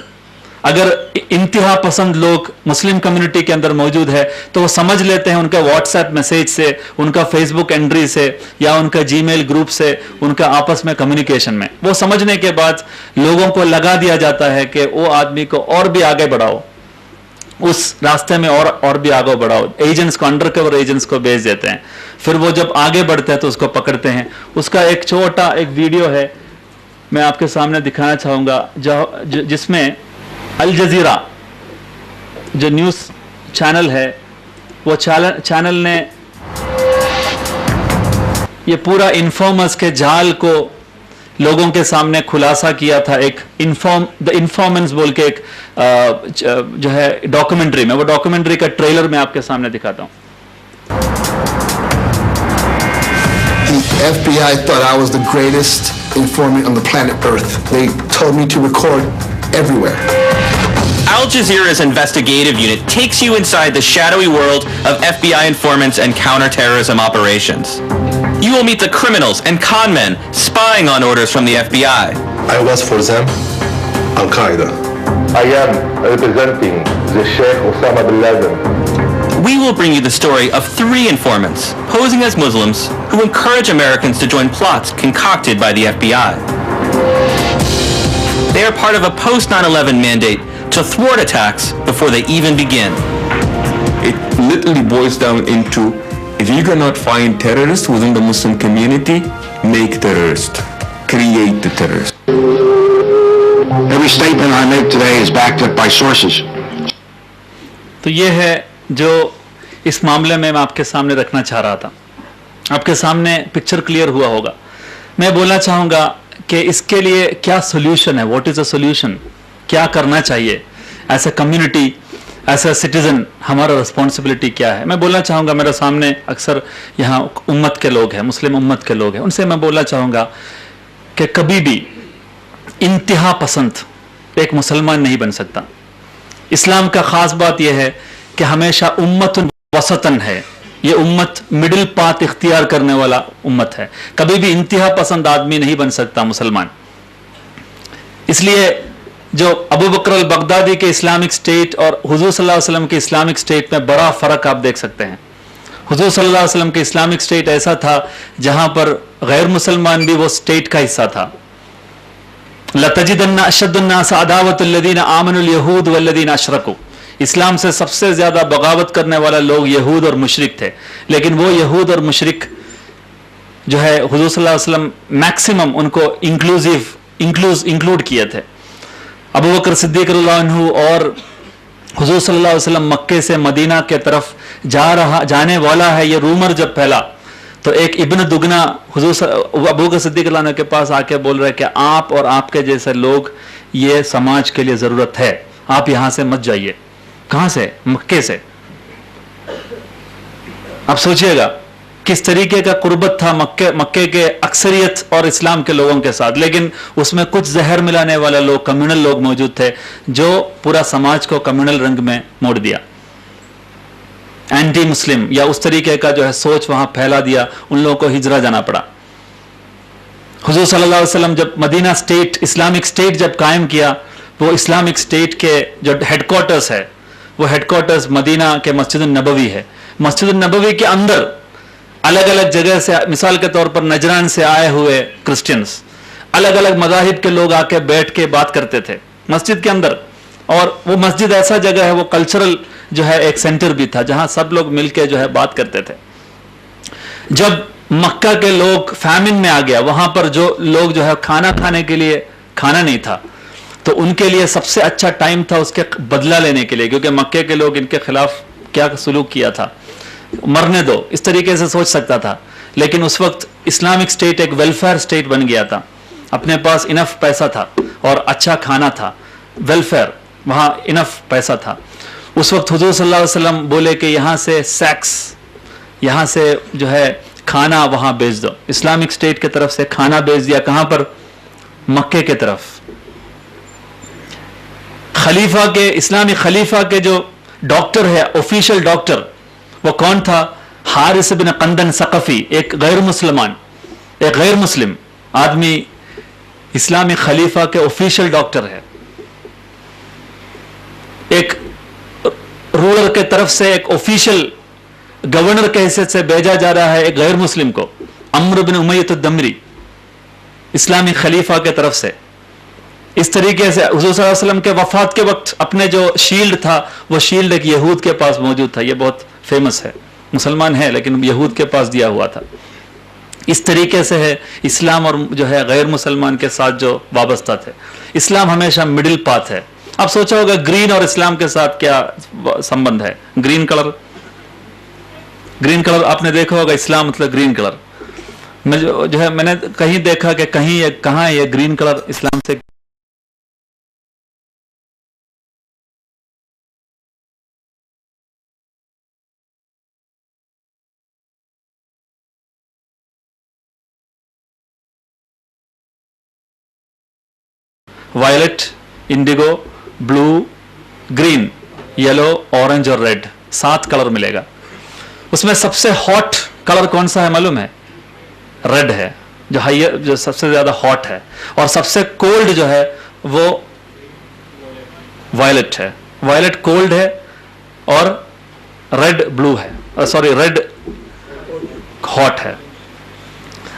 अगर इंतहा पसंद लोग मुस्लिम कम्युनिटी के अंदर मौजूद है, तो वो समझ लेते हैं उनके व्हाट्सएप मैसेज से, उनका फेसबुक एंट्री से या उनका जीमेल ग्रुप से, उनका आपस में कम्युनिकेशन में, वो समझने के बाद लोगों को लगा दिया जाता है कि वो आदमी को और भी आगे बढ़ाओ, उस रास्ते में और भी आगे बढ़ाओ। एजेंट्स को, अंडरकवर एजेंट्स को भेज देते हैं। फिर वो जब आगे बढ़ते हैं तो उसको पकड़ते हैं। उसका एक छोटा एक वीडियो है, मैं आपके सामने दिखाना चाहूंगा, जिसमें अल जजीरा जो न्यूज चैनल है, वो चैनल ने ये पूरा इन्फॉर्मर्स के जाल को लोगों के सामने खुलासा किया था। एक द इन्फॉर्मेंस बोल के एक जो है डॉक्यूमेंट्री में, वो डॉक्यूमेंट्री का ट्रेलर मैं आपके सामने दिखाता हूं। The FBI thought I was the greatest informant on the planet Earth. They told me to record everywhere. Al Jazeera's investigative unit takes you inside the shadowy world of FBI informants and counterterrorism operations. You will meet the criminals and con men spying on orders from the FBI. I was for them Al-Qaeda. I am representing the Sheikh Osama bin Laden. We will bring you the story of 3 informants posing as Muslims who encourage Americans to join plots concocted by the FBI. They are part of a post-9/11 mandate to thwart attacks before they even begin. It literally boils down into, if you cannot find terrorists within the Muslim community, make terrorists. Create the terrorists. Every statement I make today is backed up by sources. तो ये है जो इस मामले में मैं आपके सामने रखना चाह रहा था। आपके सामने पिक्चर क्लियर हुआ होगा। मैं बोलना चाहूंगा कि इसके लिए क्या सोल्यूशन है, व्हाट इज अ सोल्यूशन, क्या करना चाहिए। As a community, as a citizen हमारा रिस्पॉन्सिबिलिटी क्या है। मैं बोलना चाहूँगा, मेरे सामने अक्सर यहाँ उम्मत के लोग हैं, मुस्लिम उम्मत के लोग हैं, उनसे मैं बोलना चाहूँगा कि कभी भी इंतहा पसंद एक मुसलमान नहीं बन सकता। इस्लाम का ख़ास बात यह है कि हमेशा उम्मत वसतन है, ये उम्मत मिडिल पाथ इख्तियार करने वाला उम्मत है। कभी भी इंतहा पसंद आदमी नहीं बन सकता मुसलमान। इसलिए जो अबू बकर अल बगदादी के इस्लामिक स्टेट और हुजूर सल्लल्लाहु अलैहि वसल्लम के इस्लामिक स्टेट में बड़ा फ़र्क आप देख सकते हैं। हुजूर सल्लल्लाहु अलैहि वसल्लम के इस्लामिक स्टेट ऐसा था जहां पर गैर मुसलमान भी वो स्टेट का हिस्सा था। लतजिदन्ना अशद्दुन्नास अदावतुल्लज़ीना आमनुल यहूद वल्लज़ीना अशरकू, इस्लाम से सबसे ज्यादा बगावत करने वाला लोग यहूद और मुशरिक थे। लेकिन वो यहूद और मुशरिक जो है हुजूर सल्लल्लाहु अलैहि वसल्लम मैक्सिमम उनको इंक्लूड किए थे। अबू बकर सिद्दीक रज़ियल्लाहु अन्हु और हुजूर सल्लल्लाहु अलैहि वसल्लम मक्के से मदीना के तरफ जाने वाला है, ये रूमर जब फैला तो एक इब्न दुगना हुजूर अबू बकर सिद्दीक रज़ियल्लाहु अन्हु के पास आके बोल रहे कि आप और आपके जैसे लोग ये समाज के लिए जरूरत है, आप यहां से मत जाइए। कहां से? मक्के से। आप सोचिएगा किस तरीके का कुर्बत था मक्के के अक्सरियत और इस्लाम के लोगों के साथ। लेकिन उसमें कुछ जहर मिलाने वाले लोग, कम्युनल लोग मौजूद थे जो पूरा समाज को कम्युनल रंग में मोड़ दिया, एंटी मुस्लिम या उस तरीके का जो है सोच वहां फैला दिया। उन लोगों को हिजरा जाना पड़ा। हुजूर सल्लल्लाहु अलैहि वसल्लम जब मदीना स्टेट, इस्लामिक स्टेट जब कायम किया, वो इस्लामिक स्टेट के जो हेडक्वार्टर्स है वो हेडक्वार्टर्स मदीना के मस्जिद नबवी है। मस्जिद नबवी के अंदर अलग अलग जगह से, मिसाल के तौर पर नजरान से आए हुए क्रिश्चियंस, अलग अलग मज़ाहिब के लोग आके बैठ के बात करते थे मस्जिद के अंदर। और वो मस्जिद ऐसा जगह है, वो कल्चरल जो है एक सेंटर भी था जहां सब लोग मिलके जो है बात करते थे। जब मक्का के लोग फैमिन में आ गया, वहां पर जो लोग जो है खाना खाने के लिए खाना नहीं था, तो उनके लिए सबसे अच्छा टाइम था उसके बदला लेने के लिए, क्योंकि मक्के के लोग इनके खिलाफ क्या सलूक किया था, मरने दो इस तरीके से सोच सकता था। लेकिन उस वक्त इस्लामिक स्टेट एक वेलफेयर स्टेट बन गया था, अपने पास इनफ पैसा था और अच्छा खाना था, वेलफेयर वहां इनफ पैसा था। उस वक्त हुजूर सल्लल्लाहु अलैहि वसल्लम बोले कि यहां से सैक्स, यहां से जो है खाना वहां भेज दो। इस्लामिक स्टेट की तरफ से खाना भेज दिया, कहां पर? मक्के की तरफ। खलीफा के, इस्लामी खलीफा के जो डॉक्टर है, ऑफिशियल डॉक्टर, वो कौन था? हारिस बिन कंदन सकफी, एक गैर मुसलमान, एक गैर मुस्लिम आदमी इस्लामी खलीफा के ऑफिशियल डॉक्टर है। एक रूलर के तरफ से एक ऑफिशियल गवर्नर के हैसियत से भेजा जा रहा है एक गैर मुस्लिम को, अम्र बिन उमय्यत अद-दमरी, इस्लामी खलीफा के तरफ से। इस तरीके से हुजूर सल्लल्लाहु अलैहि वसल्लम के वफात के वक्त अपने जो शील्ड था, वो शील्ड एक यहूद के पास मौजूद था। ये बहुत फेमस है, मुसलमान है लेकिन यहूद के पास दिया हुआ था। इस तरीके से है इस्लाम और जो है गैर मुसलमान के साथ जो वाबस्ता थे। इस्लाम हमेशा मिडिल पाथ है। आप सोचा होगा ग्रीन और इस्लाम के साथ क्या संबंध है? ग्रीन कलर, ग्रीन कलर आपने देखा होगा, इस्लाम मतलब ग्रीन कलर। मैं जो है मैंने कहीं देखा कि कहाँ ये ग्रीन कलर इस्लाम से violet, indigo, blue, green, yellow, orange और रेड, 7 कलर मिलेगा। उसमें सबसे हॉट कलर कौन सा है मालूम है? रेड है, जो हाइयर, जो सबसे ज्यादा हॉट है। और सबसे कोल्ड जो है वो वायलेट है। वायलेट कोल्ड है और रेड ब्लू है, सॉरी रेड हॉट है।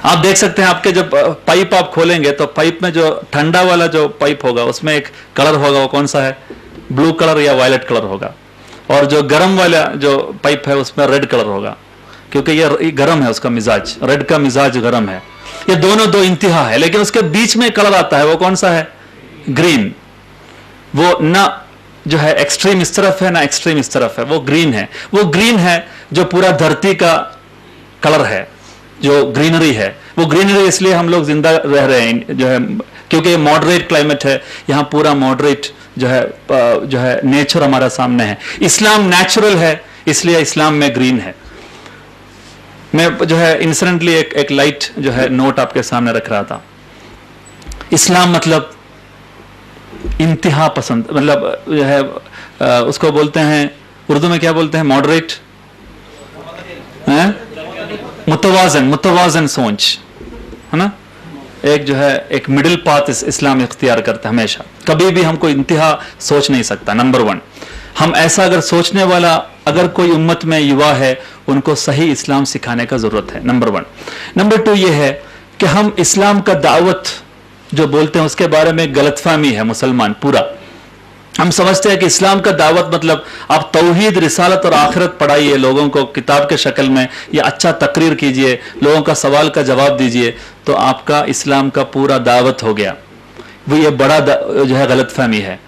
आप देख सकते हैं, आपके जब पाइप आप खोलेंगे तो पाइप में जो ठंडा वाला जो पाइप होगा उसमें एक कलर होगा, वो कौन सा है? ब्लू कलर या वायलेट कलर होगा। और जो गर्म वाला जो पाइप है उसमें रेड कलर होगा, क्योंकि ये गर्म है, उसका मिजाज, रेड का मिजाज गर्म है। ये दोनों दो इंतहा है, लेकिन उसके बीच में कलर आता है, वो कौन सा है? ग्रीन। वो ना जो है एक्सट्रीम इस तरफ है ना एक्सट्रीम इस तरफ है, वो ग्रीन है। वो ग्रीन है जो पूरा धरती का कलर है, जो ग्रीनरी है, वो ग्रीनरी इसलिए हम लोग जिंदा रह रहे हैं जो है, क्योंकि मॉडरेट क्लाइमेट है यहाँ, पूरा मॉडरेट जो है नेचर हमारा सामने है। इस्लाम नेचुरल है, इसलिए इस्लाम में ग्रीन है। मैं जो है इंसिडेंटली एक लाइट जो है नोट आपके सामने रख रहा था। इस्लाम मतलब इंतहा पसंद, मतलब जो है उसको बोलते हैं उर्दू में क्या बोलते हैं, मॉडरेट, मुतवाजन सोच है ना, एक जो है एक मिडिल पाथ इस्लाम इख्तियार करता है हमेशा, कभी भी हमको इंतहा सोच नहीं सकता। नंबर 1, हम ऐसा अगर सोचने वाला अगर कोई उम्मत में युवा है, उनको सही इस्लाम सिखाने का जरूरत है, नंबर 1। नंबर 2 ये है कि हम इस्लाम का दावत जो बोलते हैं उसके बारे में गलतफहमी है मुसलमान पूरा। हम समझते हैं कि इस्लाम का दावत मतलब आप तौहीद, रिसालत और आखिरत पढ़ाइए लोगों को किताब के शक्ल में, या अच्छा तकरीर कीजिए, लोगों का सवाल का जवाब दीजिए, तो आपका इस्लाम का पूरा दावत हो गया। वो ये बड़ा जो है गलतफहमी है।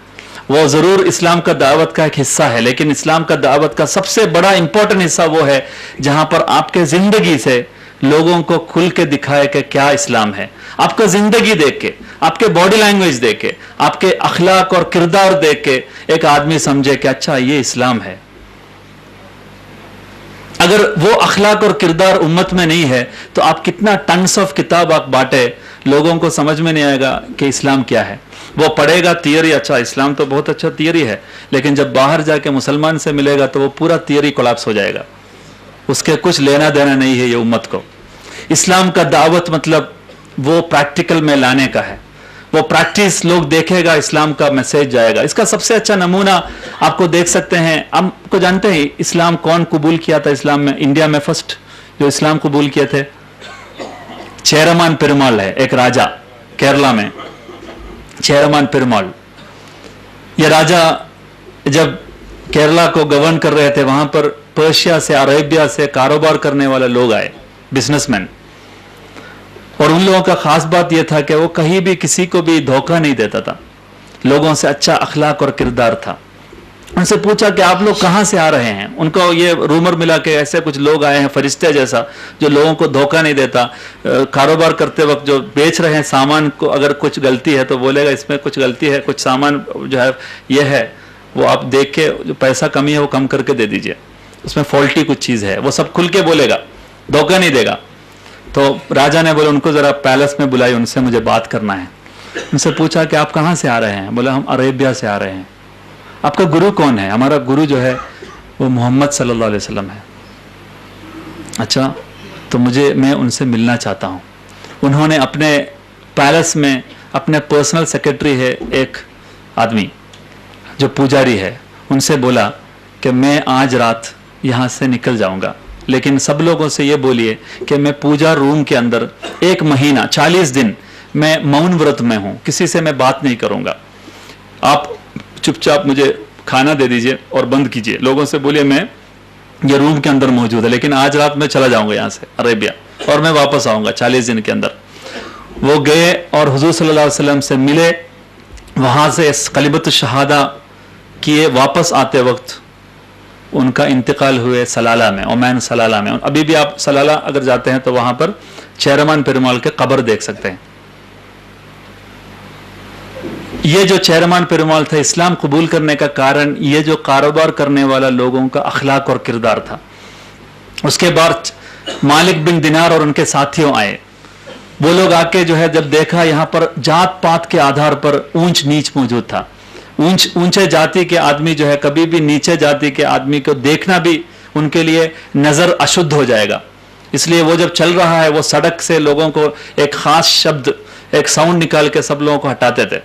वो ज़रूर इस्लाम का दावत का एक हिस्सा है, लेकिन इस्लाम का दावत का सबसे बड़ा इंपॉर्टेंट हिस्सा वो है जहां पर आपके ज़िंदगी से लोगों को खुल के दिखाए कि क्या इस्लाम है। आपका ज़िंदगी देख के, आपके बॉडी लैंग्वेज देख के, आपके अखलाक और किरदार देख के एक आदमी समझे कि अच्छा ये इस्लाम है। अगर वो अखलाक और किरदार उम्मत में नहीं है तो आप कितना टन्स ऑफ किताब आप बांटे, लोगों को समझ में नहीं आएगा कि इस्लाम क्या है। वो पढ़ेगा थियरी, अच्छा इस्लाम तो बहुत अच्छा थियरी है, लेकिन जब बाहर जाके मुसलमान से मिलेगा तो वो पूरा थियरी कोलैप्स हो जाएगा, उसके कुछ लेना देना नहीं है ये उम्मत को। इस्लाम का दावत मतलब वो प्रैक्टिकल में लाने का है, वो प्रैक्टिस लोग देखेगा, इस्लाम का मैसेज जाएगा। इसका सबसे अच्छा नमूना आपको देख सकते हैं, आपको जानते हैं इस्लाम कौन कबूल किया था इस्लाम में, इंडिया में फर्स्ट जो इस्लाम कबूल किए थे चेरमान पेरुमाल है, एक राजा केरला में, चेरमान पेरुमाल। ये राजा जब केरला को गवर्न कर रहे थे, वहां पर पर्शिया से, अरेबिया से कारोबार करने वाले लोग आए, बिजनेसमैन, और उन लोगों का खास बात यह था कि वो कहीं भी किसी को भी धोखा नहीं देता था, लोगों से अच्छा अखलाक और किरदार था। उनसे पूछा कि आप लोग कहाँ से आ रहे हैं, उनको ये रूमर मिला कि ऐसे कुछ लोग आए हैं फरिश्ते जैसा जो लोगों को धोखा नहीं देता, कारोबार करते वक्त जो बेच रहे हैं सामान को अगर कुछ गलती है तो बोलेगा इसमें कुछ गलती है, कुछ सामान जो है ये है, वो आप देख के जो पैसा कमी है वो कम करके दे दीजिए, उसमें फॉल्टी कुछ चीज़ है, वो सब खुल के बोलेगा, धोखा नहीं देगा। तो राजा ने बोले उनको ज़रा पैलेस में बुलाई, उनसे मुझे बात करना है। उनसे पूछा कि आप कहाँ से आ रहे हैं, बोला हम अरेबिया से आ रहे हैं। आपका गुरु कौन है? हमारा गुरु जो है वो मोहम्मद सल्लल्लाहु अलैहि वसल्लम है। अच्छा, तो मैं उनसे मिलना चाहता हूँ। उन्होंने अपने पैलेस में अपने पर्सनल सेक्रेटरी है एक आदमी जो पुजारी है, उनसे बोला कि मैं आज रात यहाँ से निकल जाऊँगा, लेकिन सब लोगों से ये बोलिए कि मैं पूजा रूम के अंदर 1 महीना 40 दिन मैं मौन व्रत में हूँ, किसी से मैं बात नहीं करूँगा। आप चुपचाप मुझे खाना दे दीजिए और बंद कीजिए, लोगों से बोलिए मैं ये रूम के अंदर मौजूद है, लेकिन आज रात मैं चला जाऊँगा यहाँ से अरेबिया और मैं वापस आऊँगा 40 दिन के अंदर। वो गए और हुजूर सल्लल्लाहु अलैहि वसल्लम से मिले, वहाँ से कलिमत शहादा किए। वापस आते वक्त उनका इंतकाल हुए सलाला में, ओमान सलाला में। अभी भी आप सलाला अगर जाते हैं तो वहाँ पर चेरमान पेरुमाल के कब्र देख सकते हैं। ये जो चेरमान पेरुमाल था, इस्लाम कबूल करने का कारण ये जो कारोबार करने वाला लोगों का अखलाक और किरदार था। उसके बाद मालिक बिन दिनार और उनके साथियों आए। वो लोग आके जो है जब देखा यहाँ पर जात पात के आधार पर ऊंच नीच मौजूद था। ऊंचे जाति के आदमी जो है कभी भी नीचे जाति के आदमी को देखना भी उनके लिए नजर अशुद्ध हो जाएगा। इसलिए वो जब चल रहा है वो सड़क से लोगों को एक खास शब्द, एक साउंड निकाल के सब लोगों को हटाते थे।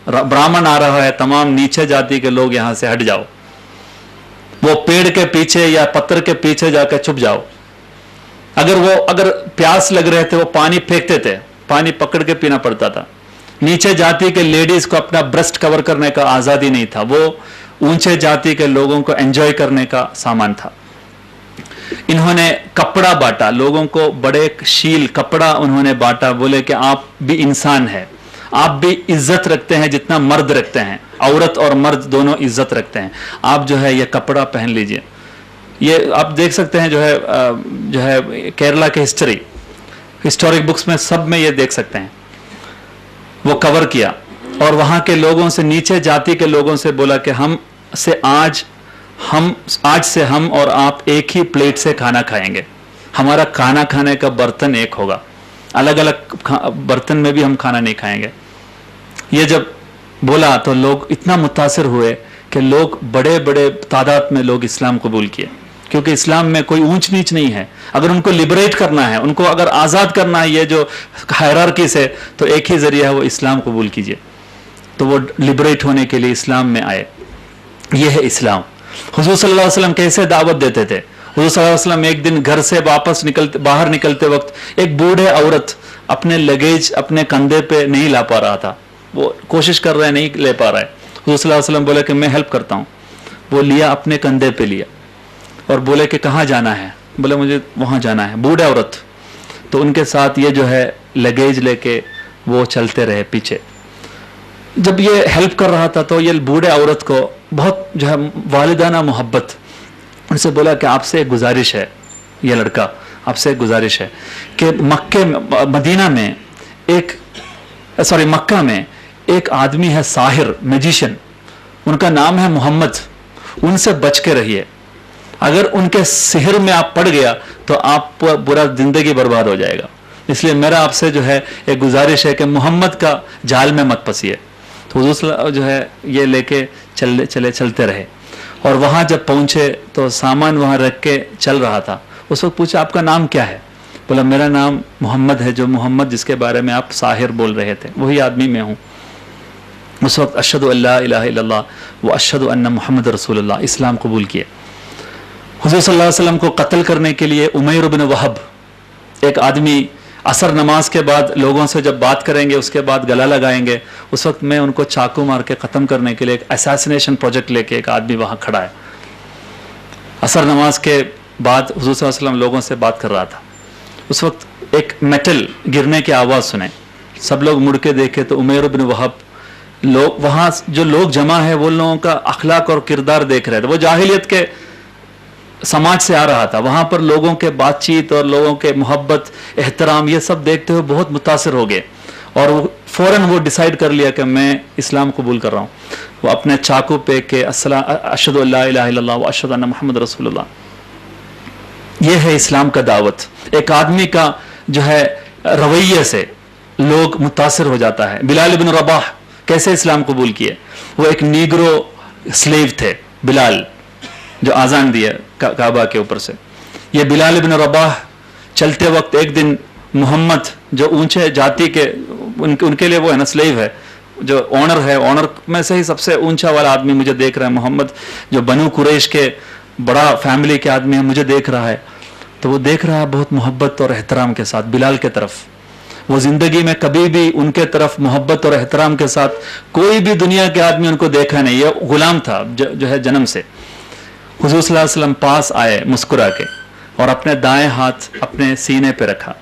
ब्राह्मण आ रहा है, तमाम नीचे जाति के लोग यहां से हट जाओ। वो पेड़ के पीछे या पत्थर के पीछे जाकर छुप जाओ। अगर प्यास लग रहे थे वो पानी फेंकते थे, पानी पकड़ के पीना पड़ता था। नीचे जाति के लेडीज को अपना ब्रेस्ट कवर करने का आजादी नहीं था, वो ऊंचे जाति के लोगों को एंजॉय करने का सामान था। इन्होंने कपड़ा बांटा, लोगों को बड़े शील कपड़ा उन्होंने बांटा। बोले कि आप भी इंसान है, आप भी इज्जत रखते हैं जितना मर्द रखते हैं, औरत और मर्द दोनों इज्जत रखते हैं। आप जो है ये कपड़ा पहन लीजिए। ये आप देख सकते हैं जो है केरला की हिस्ट्री। हिस्टोरिक बुक्स में सब में ये देख सकते हैं। वो कवर किया और वहां के लोगों से, नीचे जाति के लोगों से बोला कि आज से हम और आप एक ही प्लेट से खाना खाएंगे, हमारा खाना खाने का बर्तन एक होगा, अलग अलग बर्तन में भी हम खाना नहीं खाएंगे। ये जब बोला तो लोग इतना मुतासिर हुए कि लोग बड़े बड़े तादाद में लोग इस्लाम कबूल किए, क्योंकि इस्लाम में कोई ऊंच नीच नहीं है। अगर उनको लिबरेट करना है, उनको अगर आज़ाद करना है ये जो हायरार्की से, तो एक ही जरिया है, वो इस्लाम कबूल कीजिए। तो वो लिबरेट होने के लिए इस्लाम में आए। ये है इस्लाम। हुजूर सल्लल्लाहु अलैहि वसल्लम कैसे दावत देते थे? हुजूर सल्लल्लाहु अलैहि वसल्लम एक दिन घर से बाहर निकलते वक्त एक बूढ़े औरत अपने लगेज अपने कंधे पे नहीं ला पा रहा था, वो कोशिश कर रहा है, नहीं ले पा रहा है। हुजूर सल्लल्लाहु अलैहि वसल्लम बोले कि मैं हेल्प करता हूँ। वो लिया, अपने कंधे पे लिया और बोले कि कहाँ जाना है? बोले मुझे वहाँ जाना है। बूढ़े औरत, तो उनके साथ ये जो है लगेज लेके वो चलते रहे पीछे। जब ये हेल्प कर रहा था तो ये बूढ़े औरत को बहुत जो है वालिदाना मोहब्बत, उनसे बोला कि आपसे एक गुजारिश है, ये लड़का आपसे एक गुजारिश है कि मक्का में एक आदमी है साहिर, मैजिशियन, उनका नाम है मोहम्मद, उनसे बच के रहिए। अगर उनके सिहर में आप पड़ गया तो आप पूरा जिंदगी बर्बाद हो जाएगा। इसलिए मेरा आपसे जो है एक गुजारिश है कि मोहम्मद का जाल में मत फंसिए। तो हुजूर जो है ये लेके चलते रहे और वहाँ जब पहुँचे तो सामान वहाँ रख के चल रहा था। उस वक्त पूछा आपका नाम क्या है? बोला मेरा नाम मोहम्मद है, जो मोहम्मद जिसके बारे में आप साहिर बोल रहे थे वही आदमी मैं हूँ। उस वक्त अशहदु अल्ला इलाहा इल्लल्लाह व अशहदु अन्ना मुहम्मद रसूलुल्लाह इस्लाम कबूल किए। हुजूर सल्लल्लाहु अलैहि वसल्लम को कत्ल करने के लिए उमैर बिन वहब, एक आदमी असर नमाज के बाद लोगों से जब बात करेंगे उसके बाद गला लगाएंगे, उस वक्त मैं उनको चाकू मार के ख़त्म करने के लिए एक असैसिनेशन प्रोजेक्ट लेके एक आदमी वहाँ खड़ा है। असर नमाज के बाद हुजूर सल्लल्लाहु अलैहि वसल्लम लोगों से बात कर रहा था। उस वक्त एक मेटल गिरने की आवाज़ सुने, सब लोग मुड़ के देखे तो उमैर बिन वहब, लोग वहाँ जो लोग जमा है वो लोगों का अखलाक और किरदार देख रहे थे। वो जाहिलियत के समाज से आ रहा था, वहाँ पर लोगों के बातचीत और लोगों के मोहब्बत एहतराम ये सब देखते हुए बहुत मुतासिर हो गए और फ़ौरन वो डिसाइड कर लिया कि मैं इस्लाम कबूल कर रहा हूँ। वो अपने चाकू पे के अशहदु अल्ला इलाहा इल्लल्लाह व अशहदु अन्ना मुहम्मद रसूलुल्लाह, ये है इस्लाम का दावत। एक आदमी का जो है रवैये से लोग मुतासिर हो जाता है। बिलाल इब्न रबाह कैसे इस्लाम कबूल किए? वो एक नीग्रो स्लेव थे, बिलाल, जो आज़ान दिया काबा के ऊपर से। ये बिलाल इब्न रबाह चलते वक्त एक दिन मोहम्मद, जो ऊंचे जाति के उनके लिए वो है ना स्लेव है, जो ऑनर है, ऑनर में से ही सबसे ऊंचा वाला आदमी मुझे देख रहा है, मोहम्मद जो बनु कुरैश के बड़ा फैमिली के आदमी है, मुझे देख रहा है। तो वो देख रहा है बहुत मोहब्बत और एहतराम के साथ बिलाल के तरफ। वो जिंदगी में कभी भी उनके तरफ मोहब्बत और एहतराम के साथ कोई भी दुनिया के आदमी उनको देखा नहीं, ये गुलाम था जो है जन्म से। हुजूर सल्लल्लाहु अलैहि वसल्लम पास आए मुस्कुरा के और अपने दाएं हाथ अपने सीने पे रखा,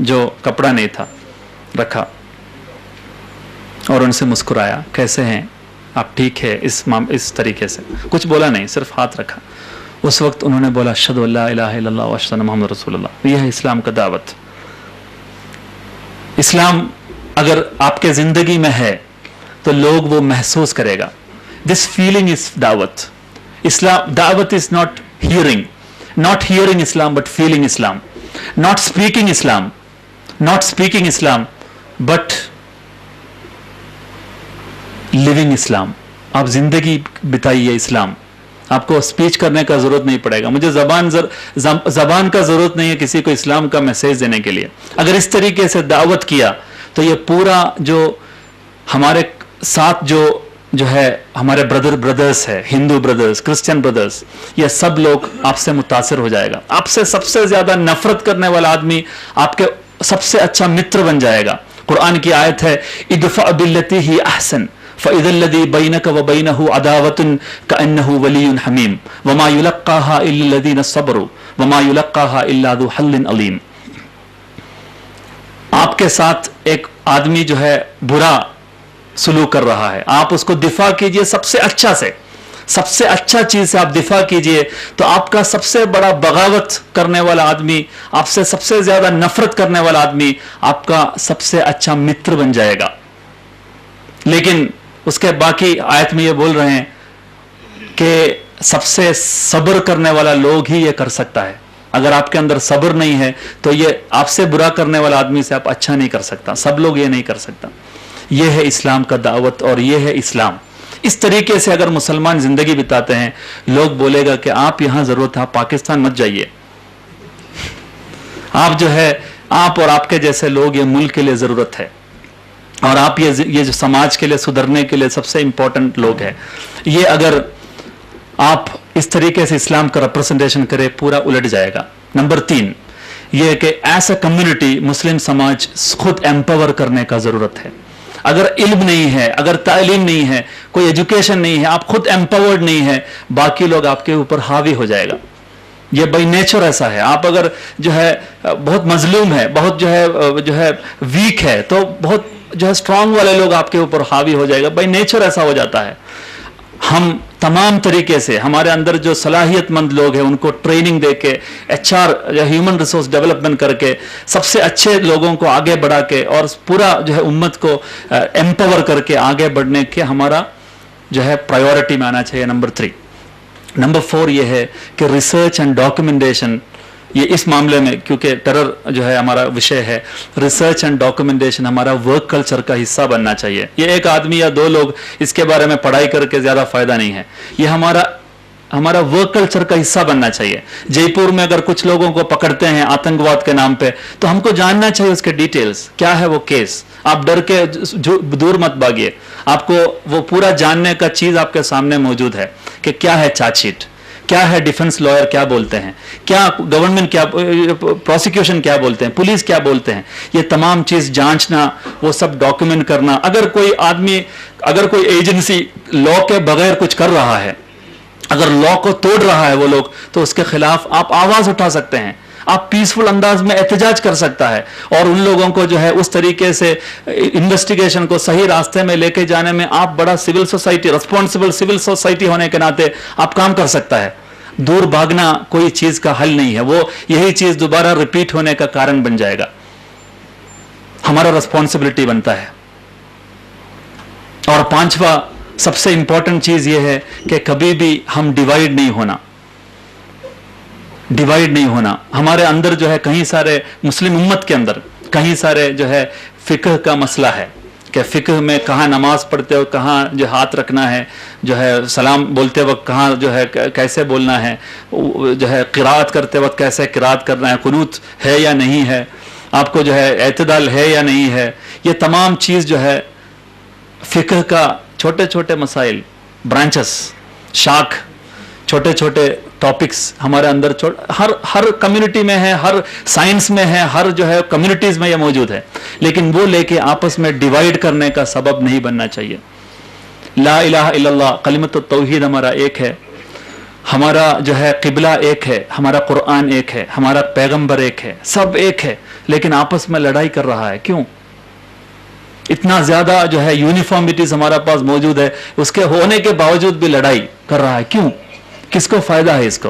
जो कपड़ा नहीं था रखा, और उनसे मुस्कुराया, कैसे हैं आप, ठीक है? इस तरीके से कुछ बोला नहीं, सिर्फ हाथ रखा। उस वक्त उन्होंने बोला अशहदु अल्ला इलाहा इल्लल्लाह व अशहदु अन्ना मुहम्मद रसूलुल्लाह। यह है इस्लाम का दावत। इस्लाम अगर आपके जिंदगी में है तो लोग वो महसूस करेगा। दिस फीलिंग इज दावत। Islam, da'wat is not hearing Islam, but feeling Islam. Not speaking Islam, but living Islam. आप जिंदगी बिताइए इस्लाम। आपको स्पीच करने का जरूरत नहीं पड़ेगा। मुझे जबान का जरूरत नहीं है किसी को इस्लाम का मैसेज देने के लिए। अगर इस तरीके से दावत किया तो ये पूरा जो हमारे साथ जो है हमारे ब्रदर्स है, हिंदू ब्रदर्स, क्रिश्चियन ब्रदर्स, ये सब लोग आपसे मुतासिर हो जाएगा। आपसे सबसे ज्यादा नफरत करने वाला आदमी आपके सबसे अच्छा मित्र बन जाएगा। कुरान की आयत है इदफा बिल्लती ही अहसन फइदल्लज़ी बैनक व बैनहु अदावतुन कअन्नहु वलियुन हमीम वमा युलक्काहा इल्लल्लज़ीना सबरू वमा युलक्काहा इल्ला ज़ू हल्लिन अलीम। आपके साथ एक आदमी जो है बुरा सुलूक कर रहा है, आप उसको दिफा कीजिए सबसे अच्छा से, सबसे अच्छा चीज से आप दिफा कीजिए, तो आपका सबसे बड़ा बगावत करने वाला आदमी, आपसे सबसे ज्यादा नफरत करने वाला आदमी आपका सबसे अच्छा मित्र बन जाएगा। लेकिन उसके बाकी आयत में ये बोल रहे हैं कि सबसे सब्र करने वाला लोग ही ये कर सकता है। अगर आपके अंदर सब्र नहीं है तो ये आपसे बुरा करने वाला आदमी से आप अच्छा नहीं कर सकता, सब लोग ये नहीं कर सकता। ये है इस्लाम का दावत और ये है इस्लाम। इस तरीके से अगर मुसलमान जिंदगी बिताते हैं, लोग बोलेगा कि आप यहां जरूरत है, आप पाकिस्तान मत जाइए, आप जो है आप और आपके जैसे लोग ये मुल्क के लिए जरूरत है, और आप ये जो समाज के लिए सुधरने के लिए सबसे इंपॉर्टेंट लोग हैं। ये अगर आप इस तरीके से इस्लाम का रिप्रेजेंटेशन करें, पूरा उलट जाएगा। नंबर 3 ये कि एज अ कम्युनिटी मुस्लिम समाज खुद एम्पावर करने का जरूरत है। अगर इल्म नहीं है, अगर तालीम नहीं है, कोई एजुकेशन नहीं है, आप खुद एम्पावर्ड नहीं है, बाकी लोग आपके ऊपर हावी हो जाएगा। ये बाई नेचर ऐसा है। आप अगर जो है बहुत मजलूम है, बहुत जो है वीक है, तो बहुत जो है स्ट्रांग वाले लोग आपके ऊपर हावी हो जाएगा। बाई नेचर ऐसा हो जाता है। हम तमाम तरीके से हमारे अंदर जो सलाहियतमंद लोग हैं उनको ट्रेनिंग देके, HR या ह्यूमन रिसोर्स डेवलपमेंट करके, सबसे अच्छे लोगों को आगे बढ़ा के और पूरा जो है उम्मत को एम्पावर करके आगे बढ़ने के हमारा जो है प्रायोरिटी में आना चाहिए। नंबर 3। नंबर 4 ये है कि रिसर्च एंड डॉक्यूमेंटेशन, ये इस मामले में क्योंकि टेरर जो है हमारा विषय है, रिसर्च एंड डॉक्यूमेंटेशन हमारा वर्क कल्चर का हिस्सा बनना चाहिए। ये एक आदमी या 2 लोग इसके बारे में पढ़ाई करके ज्यादा फायदा नहीं है, ये हमारा वर्क कल्चर का हिस्सा बनना चाहिए। जयपुर में अगर कुछ लोगों को पकड़ते हैं आतंकवाद के नाम पे, तो हमको जानना चाहिए उसके डिटेल्स, क्या है वो केस। आप डर के दूर मत भागिए, आपको वो पूरा जानने का चीज आपके सामने मौजूद है कि क्या है चार्जशीट, क्या है डिफेंस लॉयर क्या बोलते हैं, क्या गवर्नमेंट क्या, प्रोसिक्यूशन क्या बोलते हैं, पुलिस क्या बोलते हैं, ये तमाम चीज जांचना, वो सब डॉक्यूमेंट करना। अगर कोई आदमी, अगर कोई एजेंसी लॉ के बगैर कुछ कर रहा है, अगर लॉ को तोड़ रहा है वो लोग, तो उसके खिलाफ आप आवाज उठा सकते हैं, आप पीसफुल अंदाज में एहतजाज कर सकता है, और उन लोगों को जो है उस तरीके से इन्वेस्टिगेशन को सही रास्ते में लेके जाने में आप बड़ा civil society, responsible civil society होने के नाते आप काम कर सकता है। दूर भागना कोई चीज का हल नहीं है, वो यही चीज दोबारा रिपीट होने का कारण बन जाएगा। हमारा रिस्पॉन्सिबिलिटी बनता है। और 5वां सबसे इंपॉर्टेंट चीज यह है कि कभी भी हम डिवाइड नहीं होना, डिवाइड नहीं होना। हमारे अंदर जो है कहीं सारे मुस्लिम उम्मत के अंदर कहीं सारे जो है फिक्र का मसला है कि फिक्र में कहाँ नमाज पढ़ते वक्त कहाँ जो हाथ रखना है, जो है सलाम बोलते वक्त कहाँ जो है कैसे बोलना है, जो है किरात करते वक्त कैसे किरात करना है, कुनूत है या नहीं है, आपको जो है एतदाल है या नहीं है। ये तमाम चीज़ जो है फिक्र का छोटे छोटे मसाइल, ब्रांचेस, शाख, छोटे छोटे टॉपिक्स हमारे अंदर हर कम्युनिटी में है, हर साइंस में है, हर जो है कम्युनिटीज में ये मौजूद है, लेकिन वो लेके आपस में डिवाइड करने का सबब नहीं बनना चाहिए। ला इलाहा इल्लल्लाह कलिमत तौहीद हमारा एक है, हमारा जो है किबला एक है, हमारा कुरान एक है, हमारा पैगंबर एक है, सब एक है, लेकिन आपस में लड़ाई कर रहा है। क्यों? इतना ज्यादा जो है यूनिफॉर्मिटीज हमारा पास मौजूद है, उसके होने के बावजूद भी लड़ाई कर रहा है। क्यों? किसको फायदा है इसको?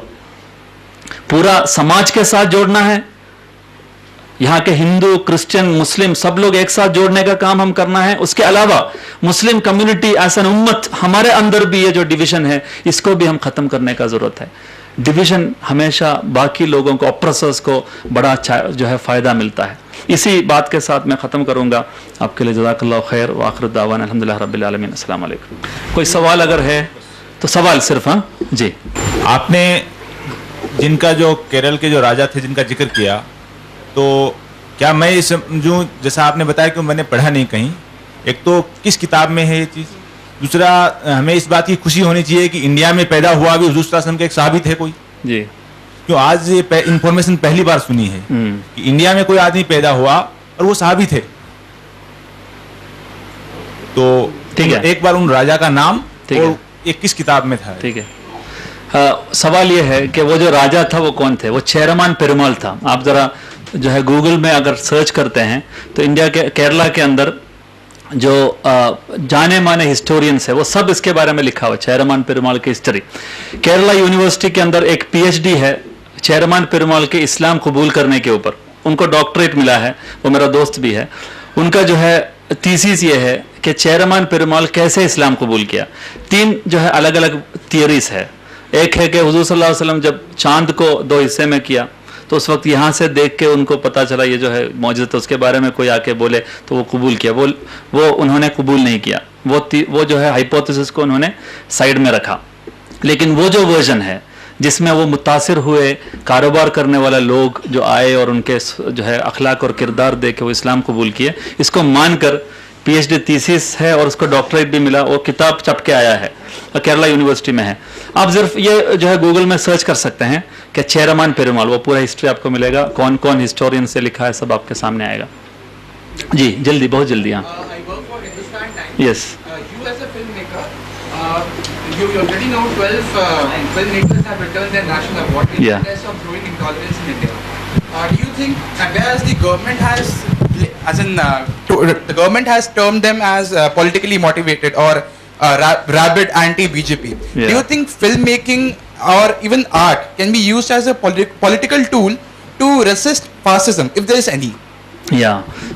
पूरा समाज के साथ जोड़ना है, यहाँ के हिंदू, क्रिश्चियन, मुस्लिम सब लोग एक साथ जोड़ने का काम हम करना है। उसके अलावा मुस्लिम कम्युनिटी एज एन उम्मत, हमारे अंदर भी ये जो डिवीजन है इसको भी हम खत्म करने का जरूरत है। डिवीजन हमेशा बाकी लोगों को, ऑप्रेसर्स को बड़ा अच्छा जो है फायदा मिलता है। इसी बात के साथ मैं खत्म करूंगा। आपके लिए जज़ाकल्लाहु खैर व आखिर दावाना अल्हम्दुलिल्लाह रब्बिल आलमीन। अस्सलाम वालेकुम। कोई सवाल अगर है तो सवाल सिर्फ। हाँ जी, आपने जिनका जो केरल के जो राजा थे जिनका जिक्र किया, तो क्या मैं ये समझूं, जैसा आपने बताया कि मैंने पढ़ा नहीं कहीं, एक तो किस किताब में है ये चीज़, दूसरा हमें इस बात की खुशी होनी चाहिए कि इंडिया में पैदा हुआ भी हुजूर सल्लल्लाहु अलैहि वसल्लम के एक सहाबी थे कोई जी, क्यों आज ये इंफॉर्मेशन पहली बार सुनी है कि इंडिया में कोई आदमी पैदा हुआ और वो सहाबी थे। तो ठीक है, एक बार उन राजा का नाम और ये किस किताब में था? ठीक है। सवाल ये है कि वो जो राजा था वो कौन थे? वो चेरमान पेरुमाल था। आप जरा जो है गूगल में अगर सर्च करते हैं तो इंडिया के केरला के अंदर जो जाने माने हिस्टोरियंस है वो सब इसके बारे में लिखा हुआ, चेरमान पेरुमाल की हिस्ट्री। केरला यूनिवर्सिटी के अंदर एक पीएचडी है चेरमान पेरुमाल के इस्लाम कबूल करने के ऊपर, उनको डॉक्टरेट मिला है, वो मेरा दोस्त भी है। उनका जो है थीसिस ये है कि चेरमान पेरुमाल कैसे इस्लाम कबूल किया। 3 जो है अलग अलग थियरीज है। एक है कि हुजूर सल्लल्लाहु अलैहि वसल्लम जब चांद को 2 हिस्से में किया तो उस वक्त यहाँ से देख के उनको पता चला ये जो है मौजूद, तो उसके बारे में कोई आके बोले तो वो कबूल किया, वो उन्होंने कबूल नहीं किया, वो जो है हाइपोथेसिस को उन्होंने साइड में रखा। लेकिन वो जो वर्जन है जिसमें वो मुतासिर हुए कारोबार करने वाला लोग जो आए और उनके जो है अखलाक और किरदार देख के वो इस्लाम कबूल किए, इसको मानकर पीएचडी थीसिस है और उसको डॉक्टरेट भी मिला, वो किताब छप के आया है, केरला यूनिवर्सिटी में है। आप सिर्फ ये जो है गूगल में सर्च कर सकते हैं कि चेरमान पेरुमाल, वो पूरा हिस्ट्री आपको मिलेगा, कौन कौन हिस्टोरियन से लिखा है, सब आपके सामने आएगा। जी जल्दी, बहुत जल्दी। हाँ, yes. You already know 12 filmmakers have returned their national award in the interest of growing intolerance in India. Do you think, whereas the government has, the government has termed them as politically motivated or rabid anti-BJP, do you think filmmaking or even art can be used as a political tool to resist fascism, if there is any?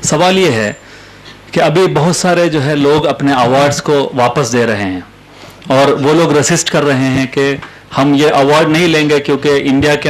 सवाल ये है कि अभी बहुत सारे जो है लोग अपने अवार्ड्स को वापस दे रहे हैं और वो लोग रेसिस्ट कर रहे हैं कि हम ये अवार्ड नहीं लेंगे क्योंकि इंडिया के